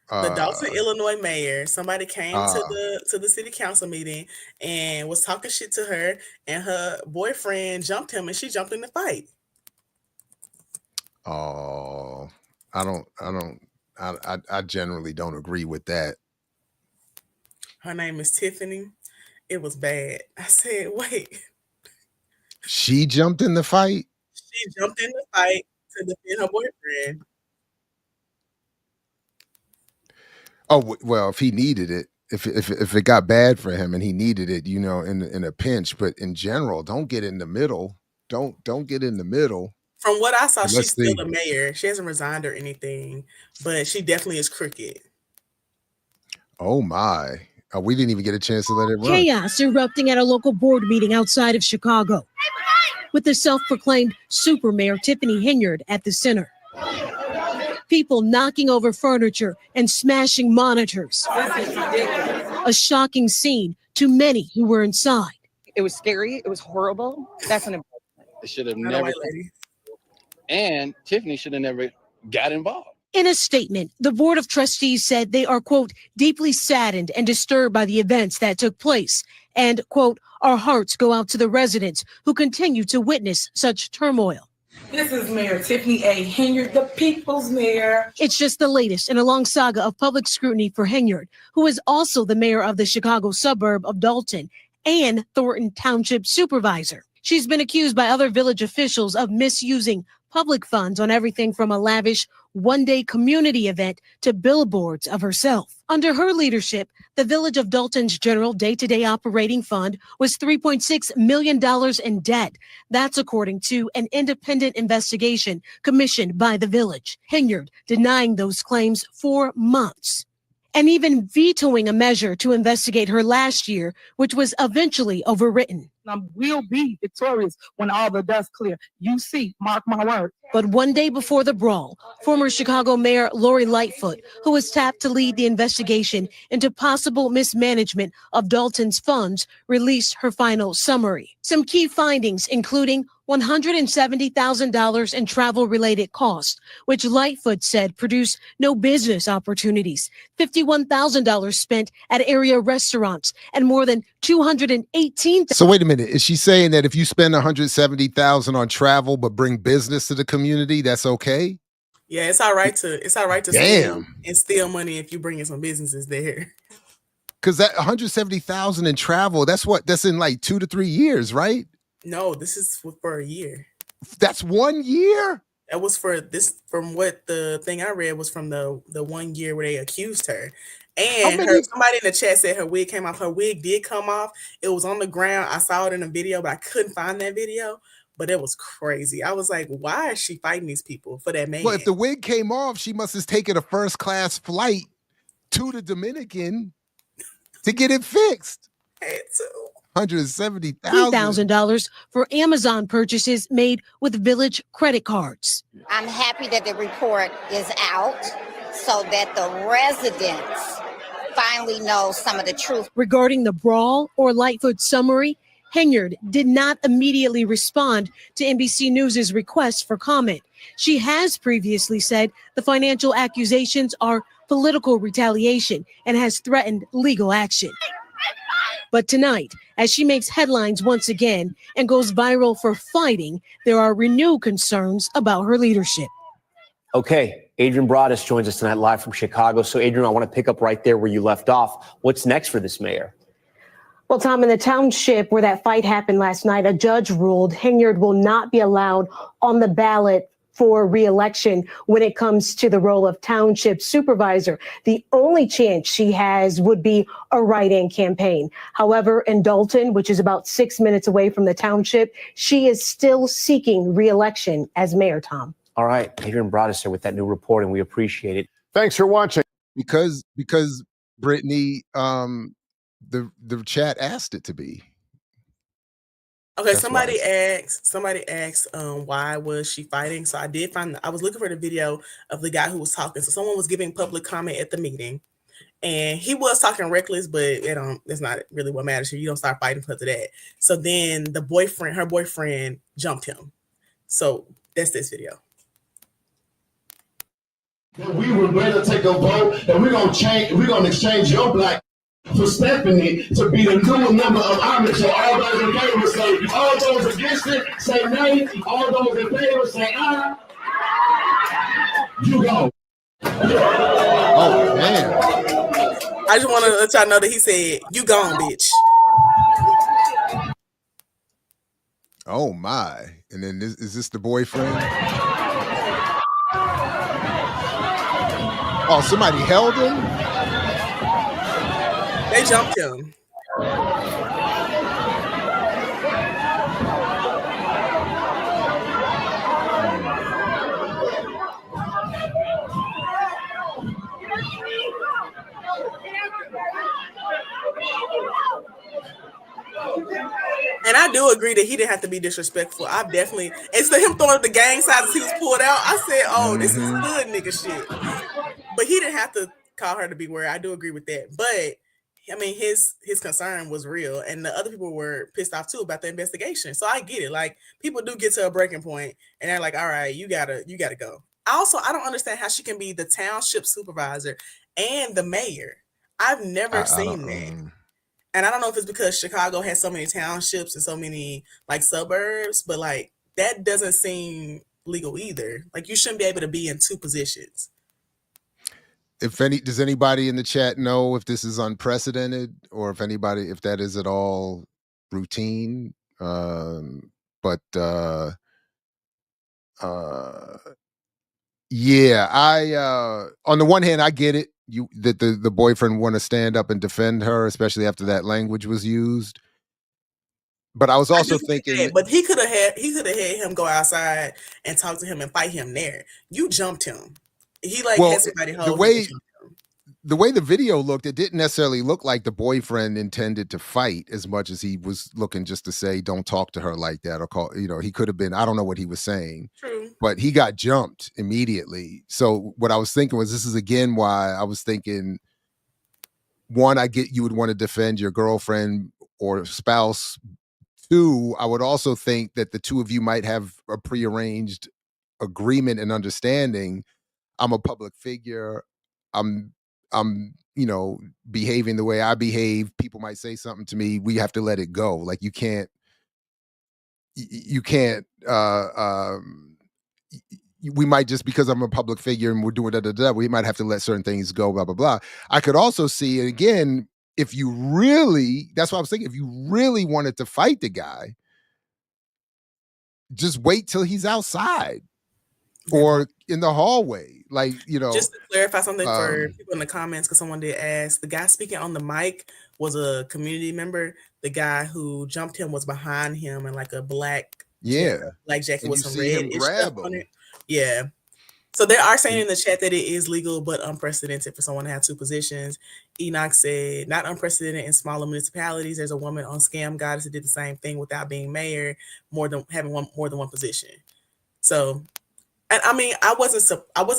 The Dalton, Illinois mayor. Somebody came to the city council meeting and was talking shit to her, and her boyfriend jumped him, and she jumped in the fight. Oh, I generally don't agree with that. Her name is Tiffany. It was bad. I said, wait. She jumped in the fight? She jumped in the fight to defend her boyfriend. Oh, well, if he needed it, if it got bad for him and he needed it, in a pinch, but in general, don't get in the middle. Don't get in the middle. From what I saw, she's still the mayor. She hasn't resigned or anything, but she definitely is crooked. Oh my. We didn't even get a chance to let it run. Chaos erupting at a local board meeting outside of Chicago, with the self-proclaimed super mayor Tiffany Henyard at the center. People knocking over furniture and smashing monitors. A shocking scene to many who were inside. It was scary. It was horrible. That's an important. It should have never. And Tiffany should have never got involved. In a statement, the Board of Trustees said they are, quote, deeply saddened and disturbed by the events that took place. And, quote, our hearts go out to the residents who continue to witness such turmoil. This is Mayor Tiffany A. Henyard, the people's mayor. It's just the latest in a long saga of public scrutiny for Henyard, who is also the mayor of the Chicago suburb of Dalton and Thornton Township supervisor. She's been accused by other village officials of misusing public funds on everything from a lavish one-day community event to billboards of herself. Under her leadership, the Village of Dalton's general day-to-day operating fund was $3.6 million in debt. That's according to an independent investigation commissioned by the village. Henyard denying those claims for months, and even vetoing a measure to investigate her last year, which was eventually overwritten. We'll be victorious when all the dust clear. You see, mark my word. But one day before the brawl, former Chicago Mayor Lori Lightfoot, who was tapped to lead the investigation into possible mismanagement of Dalton's funds, released her final summary. Some key findings, including $170,000 in travel-related costs, which Lightfoot said produced no business opportunities, $51,000 spent at area restaurants, and more than $218,000. So wait a minute. Is she saying that if you spend $170,000 on travel but bring business to the community, that's okay? Yeah, it's all right to Damn. spend and steal money if you bring in some businesses there. Because that $170,000 in travel, that's in like 2 to 3 years, right? No, this is for a year. That's 1 year? That was for this, from what the thing I read was from the 1 year where they accused her. And somebody in the chat said her wig came off. Her wig did come off. It was on the ground. I saw it in a video, but I couldn't find that video. But it was crazy. I was like, why is she fighting these people for that man? Well, if the wig came off, she must have taken a first-class flight to the Dominican to get it fixed. $170,000 for Amazon purchases made with Village credit cards. I'm happy that the report is out so that the residents finally know some of the truth. Regarding the brawl or Lightfoot summary, Henyard did not immediately respond to NBC News' request for comment. She has previously said the financial accusations are political retaliation and has threatened legal action. But tonight, as she makes headlines once again and goes viral for fighting, there are renewed concerns about her leadership. Okay, Adrian Broadus joins us tonight live from Chicago. So, Adrian, I want to pick up right there where you left off. What's next for this mayor? Well, Tom, in the township where that fight happened last night, a judge ruled Henyard will not be allowed on the ballot for re-election when it comes to the role of township supervisor. The only chance she has would be a write-in campaign. However, in Dalton, which is about 6 minutes away from the township, she is still seeking re-election as mayor, Tom. All right, Adrian Broadus here with that new report, and we appreciate it. Thanks for watching. Because Brittany, the chat asked it to be. Okay, That's somebody asked why was she fighting? So I did I was looking for the video of the guy who was talking. So someone was giving public comment at the meeting, and he was talking reckless, but that's not really what matters here. You don't start fighting because of that. So then her boyfriend jumped him. So that's this video. We were ready to take a vote, and we're gonna exchange your black for Stephanie to be the new member of Army. So all those in favor say, all those against it say nay, all those in favor say aye. You go. Oh man. I just want to let y'all know that he said, "You gone, bitch." Oh my. And then is this the boyfriend? Oh, somebody held him? They jumped him. And I do agree that he didn't have to be disrespectful. I've definitely, instead of him throwing up the gang signs as he was pulled out, I said, oh, this is hood nigga shit. But he didn't have to call her to be weird. I do agree with that. But I mean, his concern was real, and the other people were pissed off too about the investigation. So I get it. Like, people do get to a breaking point, and they're like, all right, you gotta go. I don't understand how she can be the township supervisor and the mayor. I've never seen that. And I don't know if it's because Chicago has so many townships and so many like suburbs, but like that doesn't seem legal either. Like, you shouldn't be able to be in two positions. Does anybody in the chat know if this is unprecedented or if that is at all routine? Yeah, on the one hand, I get it. That the boyfriend want to stand up and defend her, especially after that language was used. But I was also thinking, but he could have had him go outside and talk to him and fight him there. You jumped him. He had somebody hold him. the way the video looked, it didn't necessarily look like the boyfriend intended to fight as much as he was looking just to say, don't talk to her like that, or call, he could have been, I don't know what he was saying. True. But he got jumped immediately. So what I was thinking was, this is again why I was thinking, one, I get you would want to defend your girlfriend or spouse. Two, I would also think that the two of you might have a prearranged agreement and understanding. I'm a public figure. I'm behaving the way I behave. People might say something to me. We have to let it go. Like you can't we might, just because I'm a public figure and we're doing we might have to let certain things go, blah, blah, blah. I could also see it again, if you really, that's what I was thinking, if you really wanted to fight the guy, just wait till he's outside or in the hallway. Like, just to clarify something for people in the comments, because someone did ask, the guy speaking on the mic was a community member. The guy who jumped him was behind him in like a black jacket and with you some see him red grab stuff on him. it. Yeah. So they are saying in the chat that it is legal but unprecedented for someone to have two positions. Enoch said, not unprecedented in smaller municipalities. There's a woman on Scam Goddess that did the same thing without being mayor, more than one position. So, and I mean, I wasn't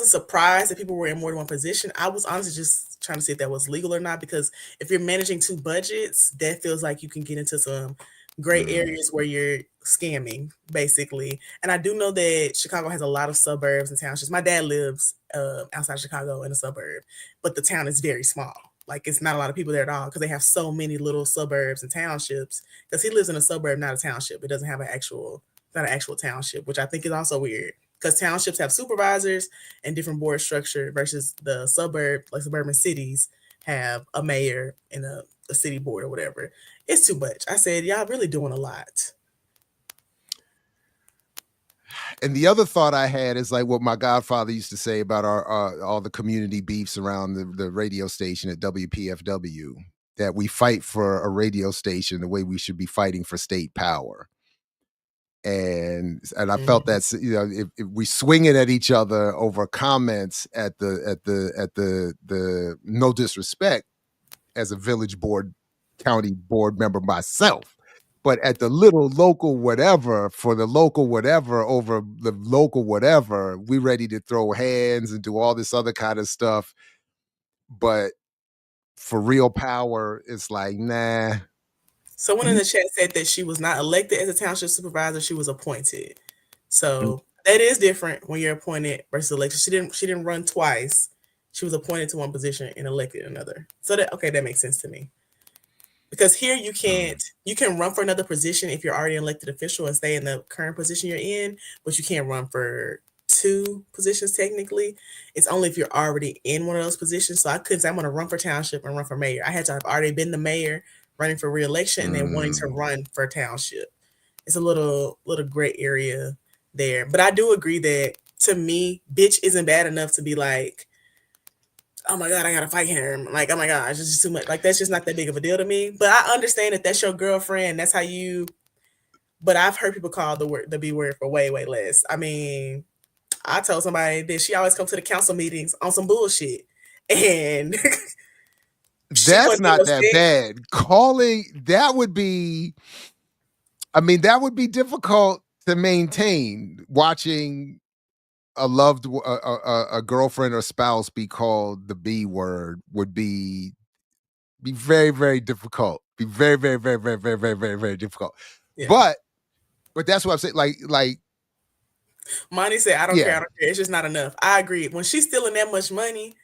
surprised that people were in more than one position. I was honestly just trying to see if that was legal or not, because if you're managing two budgets, that feels like you can get into some gray areas where you're scamming, basically. And I do know that Chicago has a lot of suburbs and townships. My dad lives outside Chicago in a suburb, but the town is very small. Like, it's not a lot of people there at all, because they have so many little suburbs and townships. Because he lives in a suburb, not a township. It doesn't have not an actual township, which I think is also weird, because townships have supervisors and different board structure versus the suburban cities have a mayor and a city board or whatever. It's too much. I said, y'all really doing a lot. And the other thought I had is like what my godfather used to say about our all the community beefs around the radio station at WPFW, that we fight for a radio station the way we should be fighting for state power. And I felt that's, if we swing it at each other over comments at the no disrespect as a village board, county board member myself, but at the little local whatever, for the local whatever over the local whatever, we ready to throw hands and do all this other kind of stuff. But for real power, it's like, nah. Someone in the chat said that she was not elected as a township supervisor, she was appointed. So that is different when you're appointed versus elected. She didn't run twice. She was appointed to one position and elected another. So that makes sense to me. Because here you can run for another position if you're already an elected official and stay in the current position you're in, but you can't run for two positions technically. It's only if you're already in one of those positions. So I couldn't say I'm going to run for township and run for mayor. I had to have already been the mayor, running for re-election, and then wanting to run for township. It's a little gray area there. But I do agree that, to me, bitch isn't bad enough to be like, oh my God, I gotta fight him. Like, oh my gosh, it's just too much. Like, that's just not that big of a deal to me. But I understand that that's your girlfriend. That's how you. But I've heard people call the B word for way, way less. I mean, I told somebody that she always comes to the council meetings on some bullshit. And that's not that bad. Calling, that would be difficult to maintain. Watching a girlfriend or spouse be called the B word would be very, very difficult. Be very, very, very, very, very, very, very, very difficult. Yeah. But that's what I'm saying. Like Monty said, I don't care. It's just not enough. I agree. When she's stealing that much money,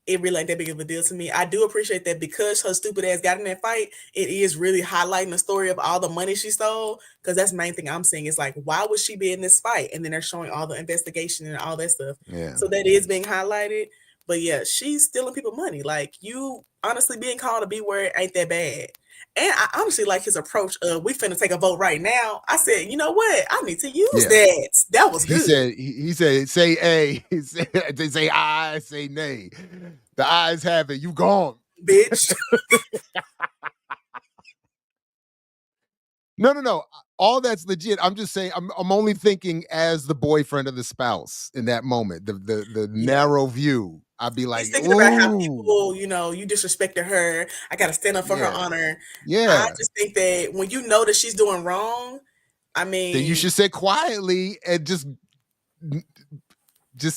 it really ain't that big of a deal to me. I do appreciate that, because her stupid ass got in that fight, it is really highlighting the story of all the money she stole. Because that's the main thing I'm seeing. Is like, why would she be in this fight? And then they're showing all the investigation and all that stuff. Yeah. So that is being highlighted. But yeah, she's stealing people money. Like, you honestly being called a B word ain't that bad. And I honestly like his approach of, we finna take a vote right now. I said, you know what? I need to use that. That was good. He said, say A. They say I, say nay. The ayes have it. You gone. Bitch. No. All that's legit. I'm just saying, I'm only thinking as the boyfriend of the spouse in that moment. The narrow view. I'd be like, He's thinking about how ooh, people, you know, you disrespected her. I got to stand up for her yeah, honor. yeah. I just think that when you know that she's doing wrong, I Then you mean, should sit quietly and just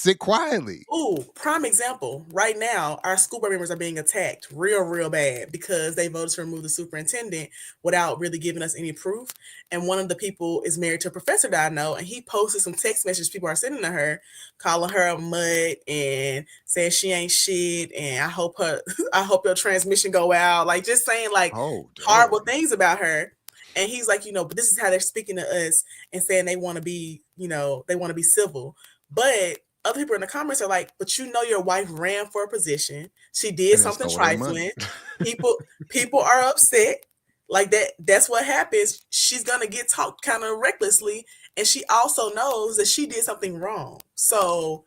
sit quietly. ooh, prime example. Right now, our school board members are being attacked real bad because they voted to remove the superintendent without really giving us any proof. And one of the people is married to a professor that I know, and he posted some text messages people are sending to her, calling her a mutt and saying she ain't shit. And I hope your transmission go out. Like just saying like Oh, horrible things about her. And he's like, you know, but this is how they're speaking to us and saying they want to be, you know, they want to be civil. But other people in the comments are like, but you know your wife ran for a position. She did And then something stole their money. trifling. People are upset. Like that's what happens. She's gonna get talked kind of recklessly. And she also knows that she did something wrong. So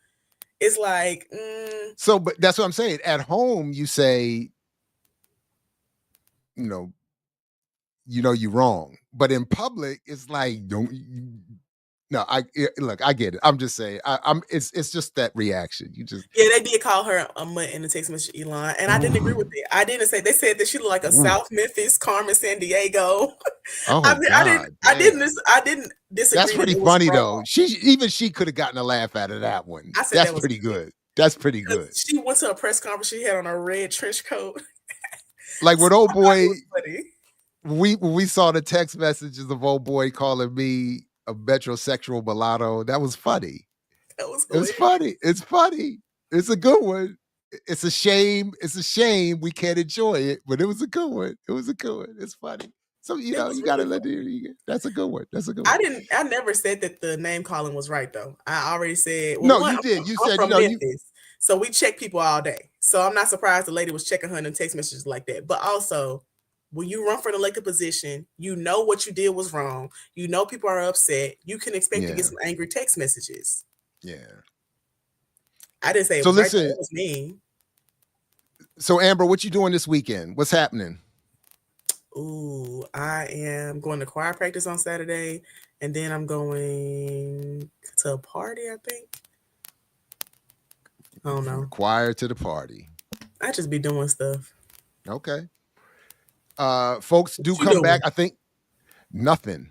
it's like So, but that's what I'm saying. At home, you say, you know you're wrong. But in public, it's like, no, look, I get it. I'm just saying, it's just that reaction. You just, yeah, they did call her a mutt in the text message, Elon, and I didn't agree with it. I didn't say they said that she looked like a South Memphis Carmen Sandiego. oh I mean, God, I didn't disagree. that's pretty that it was funny wrong. though. She could have gotten a laugh out of that one. I said That's that was pretty good. That's pretty good. She went to a press conference. She had on a red trench coat. Like with old boy, funny. when we saw the text messages of old boy calling me a metrosexual mulatto, that was funny. That was It's funny. It's funny. It's a good one. It's a shame. It's a shame we can't enjoy it, but it was a good one. It was a good one. It's funny. So you gotta let it. That's a good one. That's a good one. I never said that the name calling was right though. I already said. Well, No, one, you did. You I'm said from Memphis, so we check people all day. So I'm not surprised the lady was checking her in text messages like that. But also, when you run for an elected position, you know what you did was wrong. You know people are upset. You can expect to get some angry text messages. Yeah. I didn't say it So was listen, right. It was mean. So Amber, what you doing this weekend? What's happening? Ooh, I am going to choir practice on Saturday, and then I'm going to a party, I think. I don't know. Choir to the party. I just be doing stuff. Okay. Folks, do come back. I think nothing.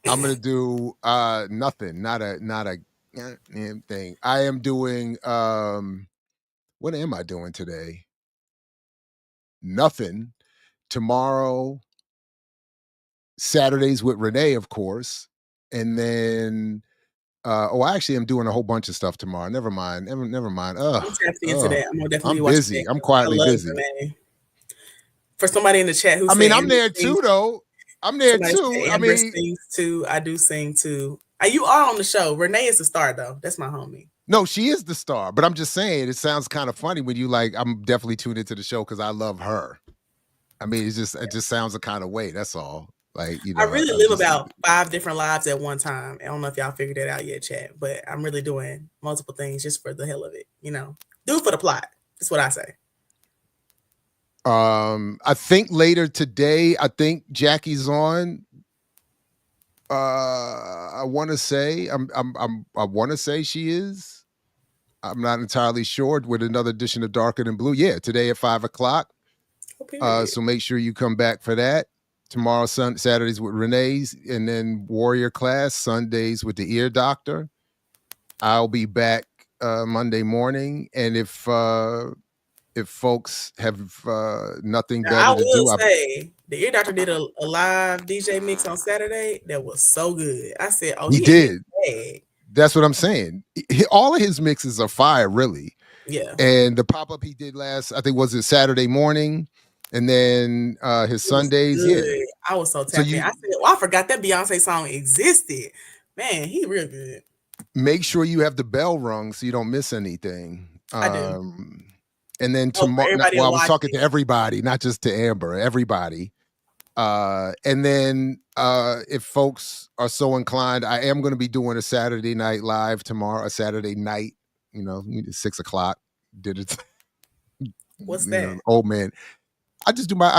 I'm gonna do nothing. Not a damn thing. I am doing what am I doing today? Nothing. Tomorrow, Saturdays with Renee, of course. And then I actually am doing a whole bunch of stuff tomorrow. Never mind. Never mind. I'm tapping into that. I'm definitely I'm watching busy. that. I'm quietly busy. Renee. For somebody in the chat who I mean, I'm there too, though. I'm there too. I mean, sings too. I do sing too. You are on the show. Renee is the star, though. That's my homie. No, she is the star. But I'm just saying, it sounds kind of funny when you like. I'm definitely tuned into the show because I love her. I mean, it just sounds a kind of way. That's all. Like, I really live about 5 different lives at one time. I don't know if y'all figured that out yet, chat. But I'm really doing multiple things just for the hell of it. Do it for the plot. That's what I say. I think later today, I think Jackie's on. I want to say I want to say she is. I'm not entirely sure. With another edition of Darker Than Blue. Yeah, today at 5:00. So make sure you come back for that. Tomorrow, Saturdays with Renee's, and then Warrior Class. Sundays with the Ear Doctor. I'll be back Monday morning, and if folks have nothing better to do, I will say the Ear Doctor did a live DJ mix on Saturday that was so good. I said, "Oh, he did." That's what I'm saying. All of his mixes are fire, really. Yeah. And the pop up he did last, I think, was it Saturday morning, and then his Sundays. Yeah, I was so tapped in. I said, "Well, I forgot that Beyonce song existed." Man, he real good. Make sure you have the bell rung so you don't miss anything. I do. And then tomorrow, I was talking to everybody, not just to Amber, everybody. And then if folks are so inclined, I am going to be doing a Saturday night live tomorrow, a Saturday night, 6:00. Did it. What's that? Old man. I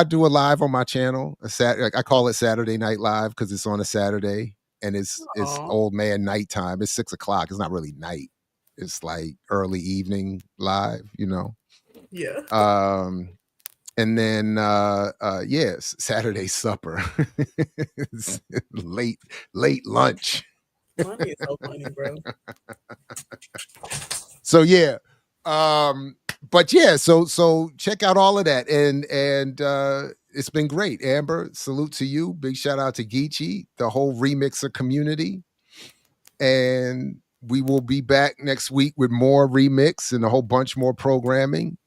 do a live on my channel. I call it Saturday Night Live because it's on a Saturday and it's old man nighttime. It's 6:00. It's not really night. it's like early evening live, you know. Yeah. And then yes, Saturday supper. It's late lunch. Money is so funny, bro. So yeah. But yeah, so check out all of that. And it's been great. Amber, salute to you. Big shout out to Geechee, the whole remixer community. And we will be back next week with more remix and a whole bunch more programming.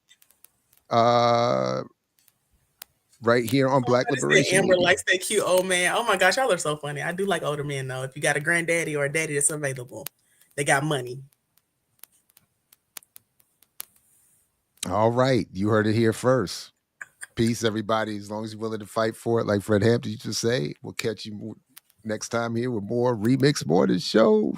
Right here on Black Liberation Amber Media. likes that cute old man. Oh my gosh, y'all are so funny. I do like older men though. If you got a granddaddy or a daddy that's available, they got money. All right, you heard it here first. Peace, everybody. As long as you're willing to fight for it, like Fred Hampton used to say, we'll catch you next time here with more remix, more to show.